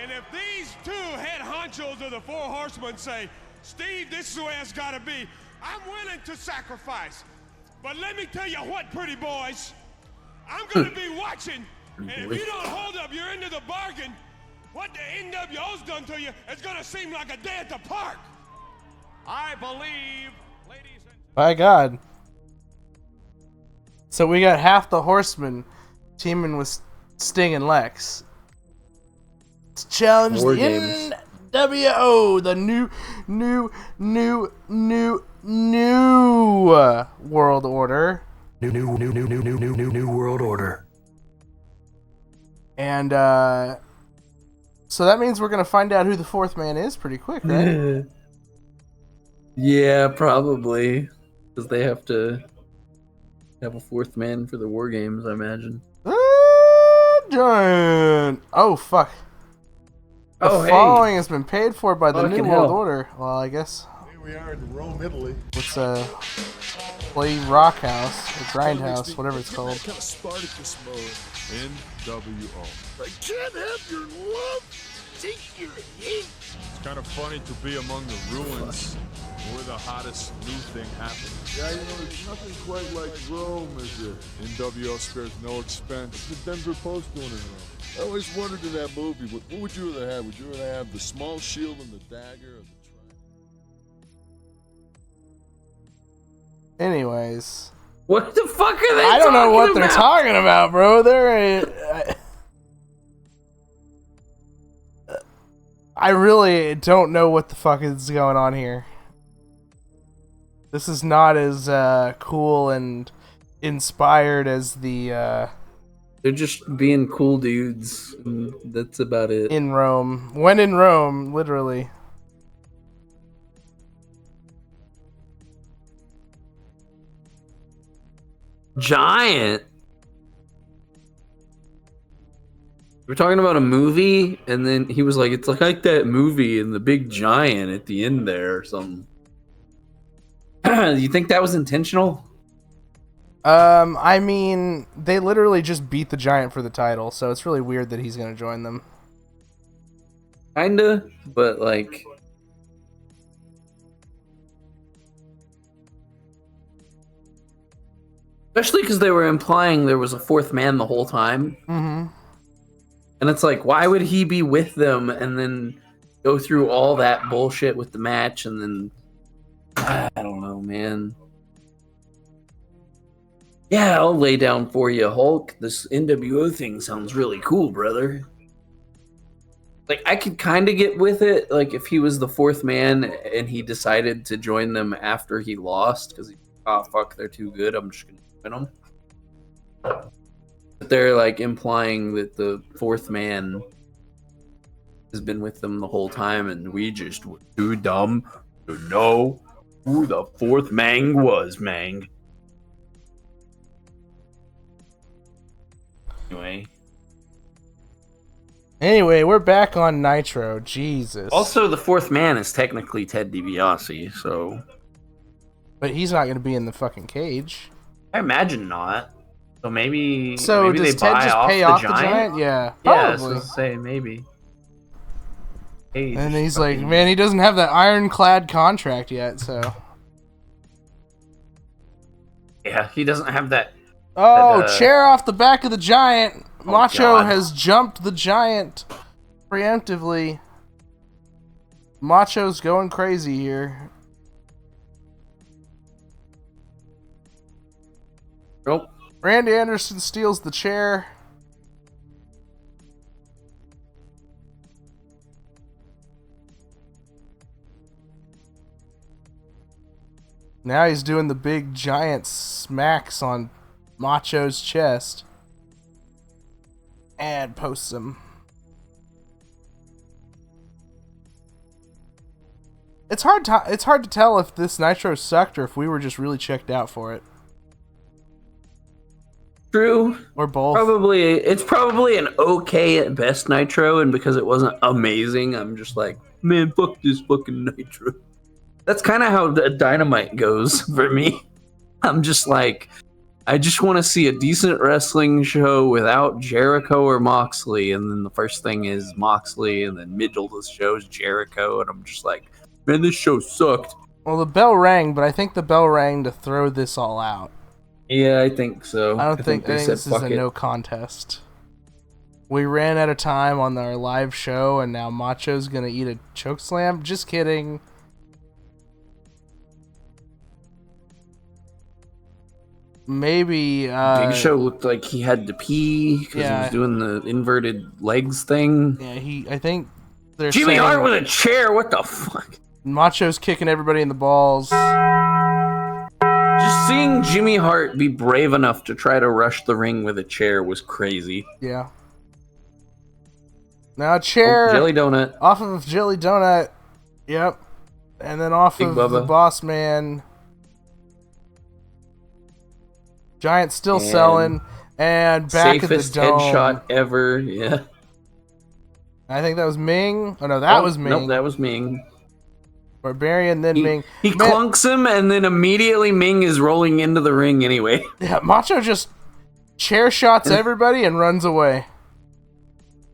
And if these two head honchos of the Four Horsemen say, Steve, this is the way it's got to be, I'm willing to sacrifice. But let me tell you what, pretty boys, I'm going to be watching. And if you don't hold up your end of the bargain, what the NWO's done to you is going to seem like a day at the park. I believe, ladies and by God. So we got half the Horsemen teaming with Sting and Lex to challenge War the games. NWO, the new world order. New world order. And so that means we're gonna find out who the fourth man is pretty quick, right? Yeah, probably. Because they have to have a fourth man for the war games, I imagine. Giant. Oh fuck. The following has been paid for by the New World Order. Well, I guess. Here we are in Rome, Italy. Let's play Rock House or Grindhouse, whatever it's called. Kind of Spartacus mode. NWO. I can't have your love. Take your heat. It's kind of funny to be among the ruins where the hottest new thing happened. Yeah, you know, there's nothing quite like Rome, is it? NWO spares no expense. The Denver Post doing it now. I always wondered in that movie, what would you rather have? Would you rather have the small shield and the dagger, or the Anyways. What the fuck are they I don't know what they're talking talking about, bro. I really don't know what the fuck is going on here. This is not as cool and inspired as the They're just being cool dudes. And that's about it. in Rome. When in Rome, literally. Giant. We're talking about a movie, and then he was like, "It's like that movie and the big giant at the end there or something." You think that was intentional? I mean, they literally just beat the Giant for the title, so it's really weird that he's gonna join them. Kinda, but like, especially because they were implying there was a fourth man the whole time. Mm-hmm. And it's like, why would he be with them and then go through all that bullshit with the match and then... I don't know, man. Yeah, I'll lay down for you, Hulk. This NWO thing sounds really cool, brother. Like, I could kind of get with it, like, if he was the fourth man and he decided to join them after he lost, because, fuck, they're too good, I'm just gonna win them. But they're, like, implying that the fourth man has been with them the whole time, and we just were too dumb to know who the fourth man was, man. Anyway, we're back on Nitro. Jesus. Also, the fourth man is technically Ted DiBiase, so... But he's not going to be in the fucking cage. I imagine not. So maybe... So maybe does they Ted buy just off pay the off giant? the Giant? Yeah, Yeah, I was probably. gonna say, maybe. Hey, And he's like, man, he doesn't have that ironclad contract yet, so... Yeah, he doesn't have that... Oh, that, chair off the back of the Giant. Oh, Macho God. has jumped the Giant preemptively. Macho's going crazy here. Nope. Randy Anderson steals the chair. Now he's doing the big giant smacks on Macho's chest. And posts him. It's hard to tell if this Nitro sucked or if we were just really checked out for it. True. Or both. It's probably an okay at best Nitro, and because it wasn't amazing, I'm just like, man, fuck this fucking Nitro. That's kind of how the Dynamite goes for me. I'm just like, I just want to see a decent wrestling show without Jericho or Moxley. And then the first thing is Moxley, and then middle of the show is Jericho. And I'm just like, man, this show sucked. Well, the bell rang, but I think the bell rang to throw this all out. Yeah, I think so. I think they said, this is a no contest. We ran out of time on our live show, and now Macho's gonna eat a chokeslam. Just kidding. Maybe Big Show looked like he had to pee because he was doing the inverted legs thing. Yeah, I think they're Jimmy saying Hart with a chair. What the fuck? Macho's kicking everybody in the balls. Just seeing Jimmy Hart be brave enough to try to rush the ring with a chair was crazy. Yeah. Now a chair. Jelly Donut. Off of Jelly Donut. Yep. And then off Big of Bubba. the Boss Man. Giant still selling. And back at the Safest dome. headshot ever. Yeah. I think that was Ming. Oh no, that was Ming. Nope, that was Ming. Barbarian, then Ming. He clunks him, and then immediately Ming is rolling into the ring anyway. Yeah, Macho just chair shots everybody and runs away.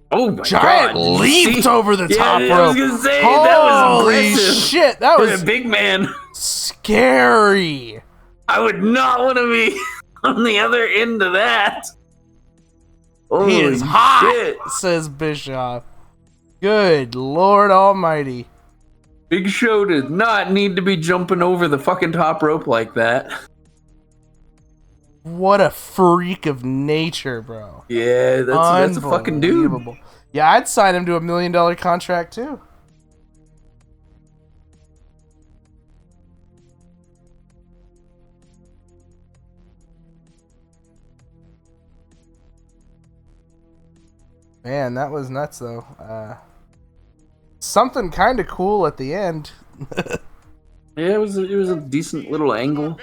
Oh my Giant God! leaped over the top rope. I was gonna say Holy that was impressive. Shit, that was a big man. Scary. I would not want to be on the other end of that. He is Holy hot, shit. says Bischoff. Good Lord Almighty. Big Show did not need to be jumping over the fucking top rope like that. What a freak of nature, bro. Yeah, that's a fucking dude. Unbelievable. Yeah, I'd sign him to $1 million contract too. Man, that was nuts though. Something kind of cool at the end. Yeah, it was a decent little angle.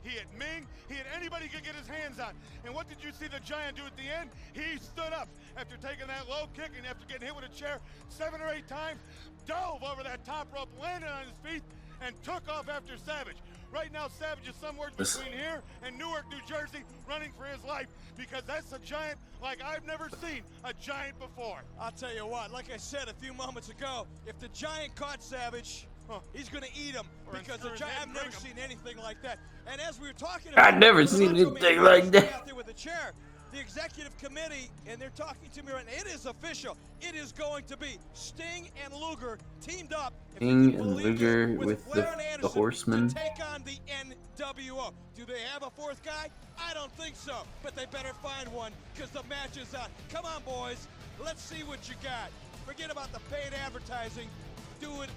He hit Ming. He hit anybody he could get his hands on. And what did you see the Giant do at the end? He stood up after taking that low kick and after getting hit with a chair 7 or 8 times, dove over that top rope, landed on his feet, and took off after Savage. Right now, Savage is somewhere between here and Newark, New Jersey, running for his life because that's a Giant like I've never seen a Giant before. I'll tell you what, like I said a few moments ago, if the Giant caught Savage, he's going to eat him because the Giant, I've never seen anything like that. And as we were talking about, I've never seen anything like that. Out there with a chair. The executive committee, and they're talking to me right now. It is official. It is going to be Sting and Luger teamed up. Sting and Luger with the Horsemen. To take on the NWO. Do they have a fourth guy? I don't think so. But they better find one because the match is on. Come on, boys. Let's see what you got. Forget about the paid advertising. Do it.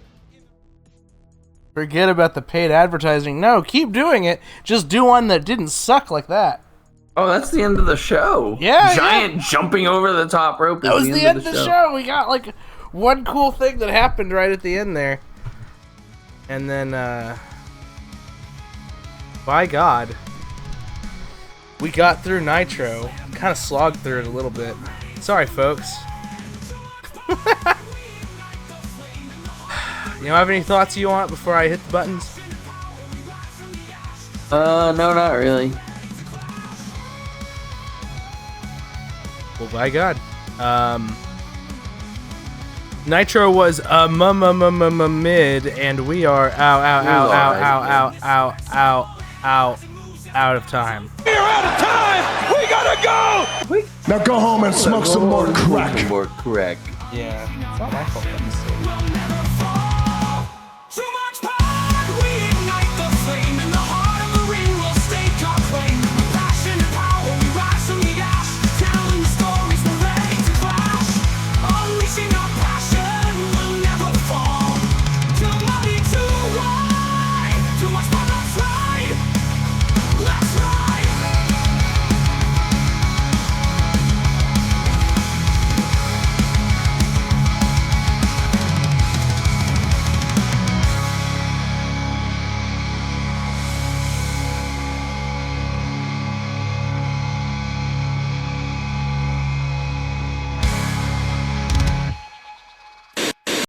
Forget about the paid advertising. No, keep doing it. Just do one that didn't suck like that. Oh, that's the end of the show. Yeah, Giant jumping over the top rope. That was the end of the show. We got like one cool thing that happened right at the end there. And then, by God, we got through Nitro. Kind of slogged through it a little bit. Sorry, folks. You have any thoughts you want before I hit the buttons? No, not really. Well, by God. Nitro was mid, and we are out of time. We're out of time! We gotta go! Now go home and smoke some more crack. More crack. Yeah, it's not my fault.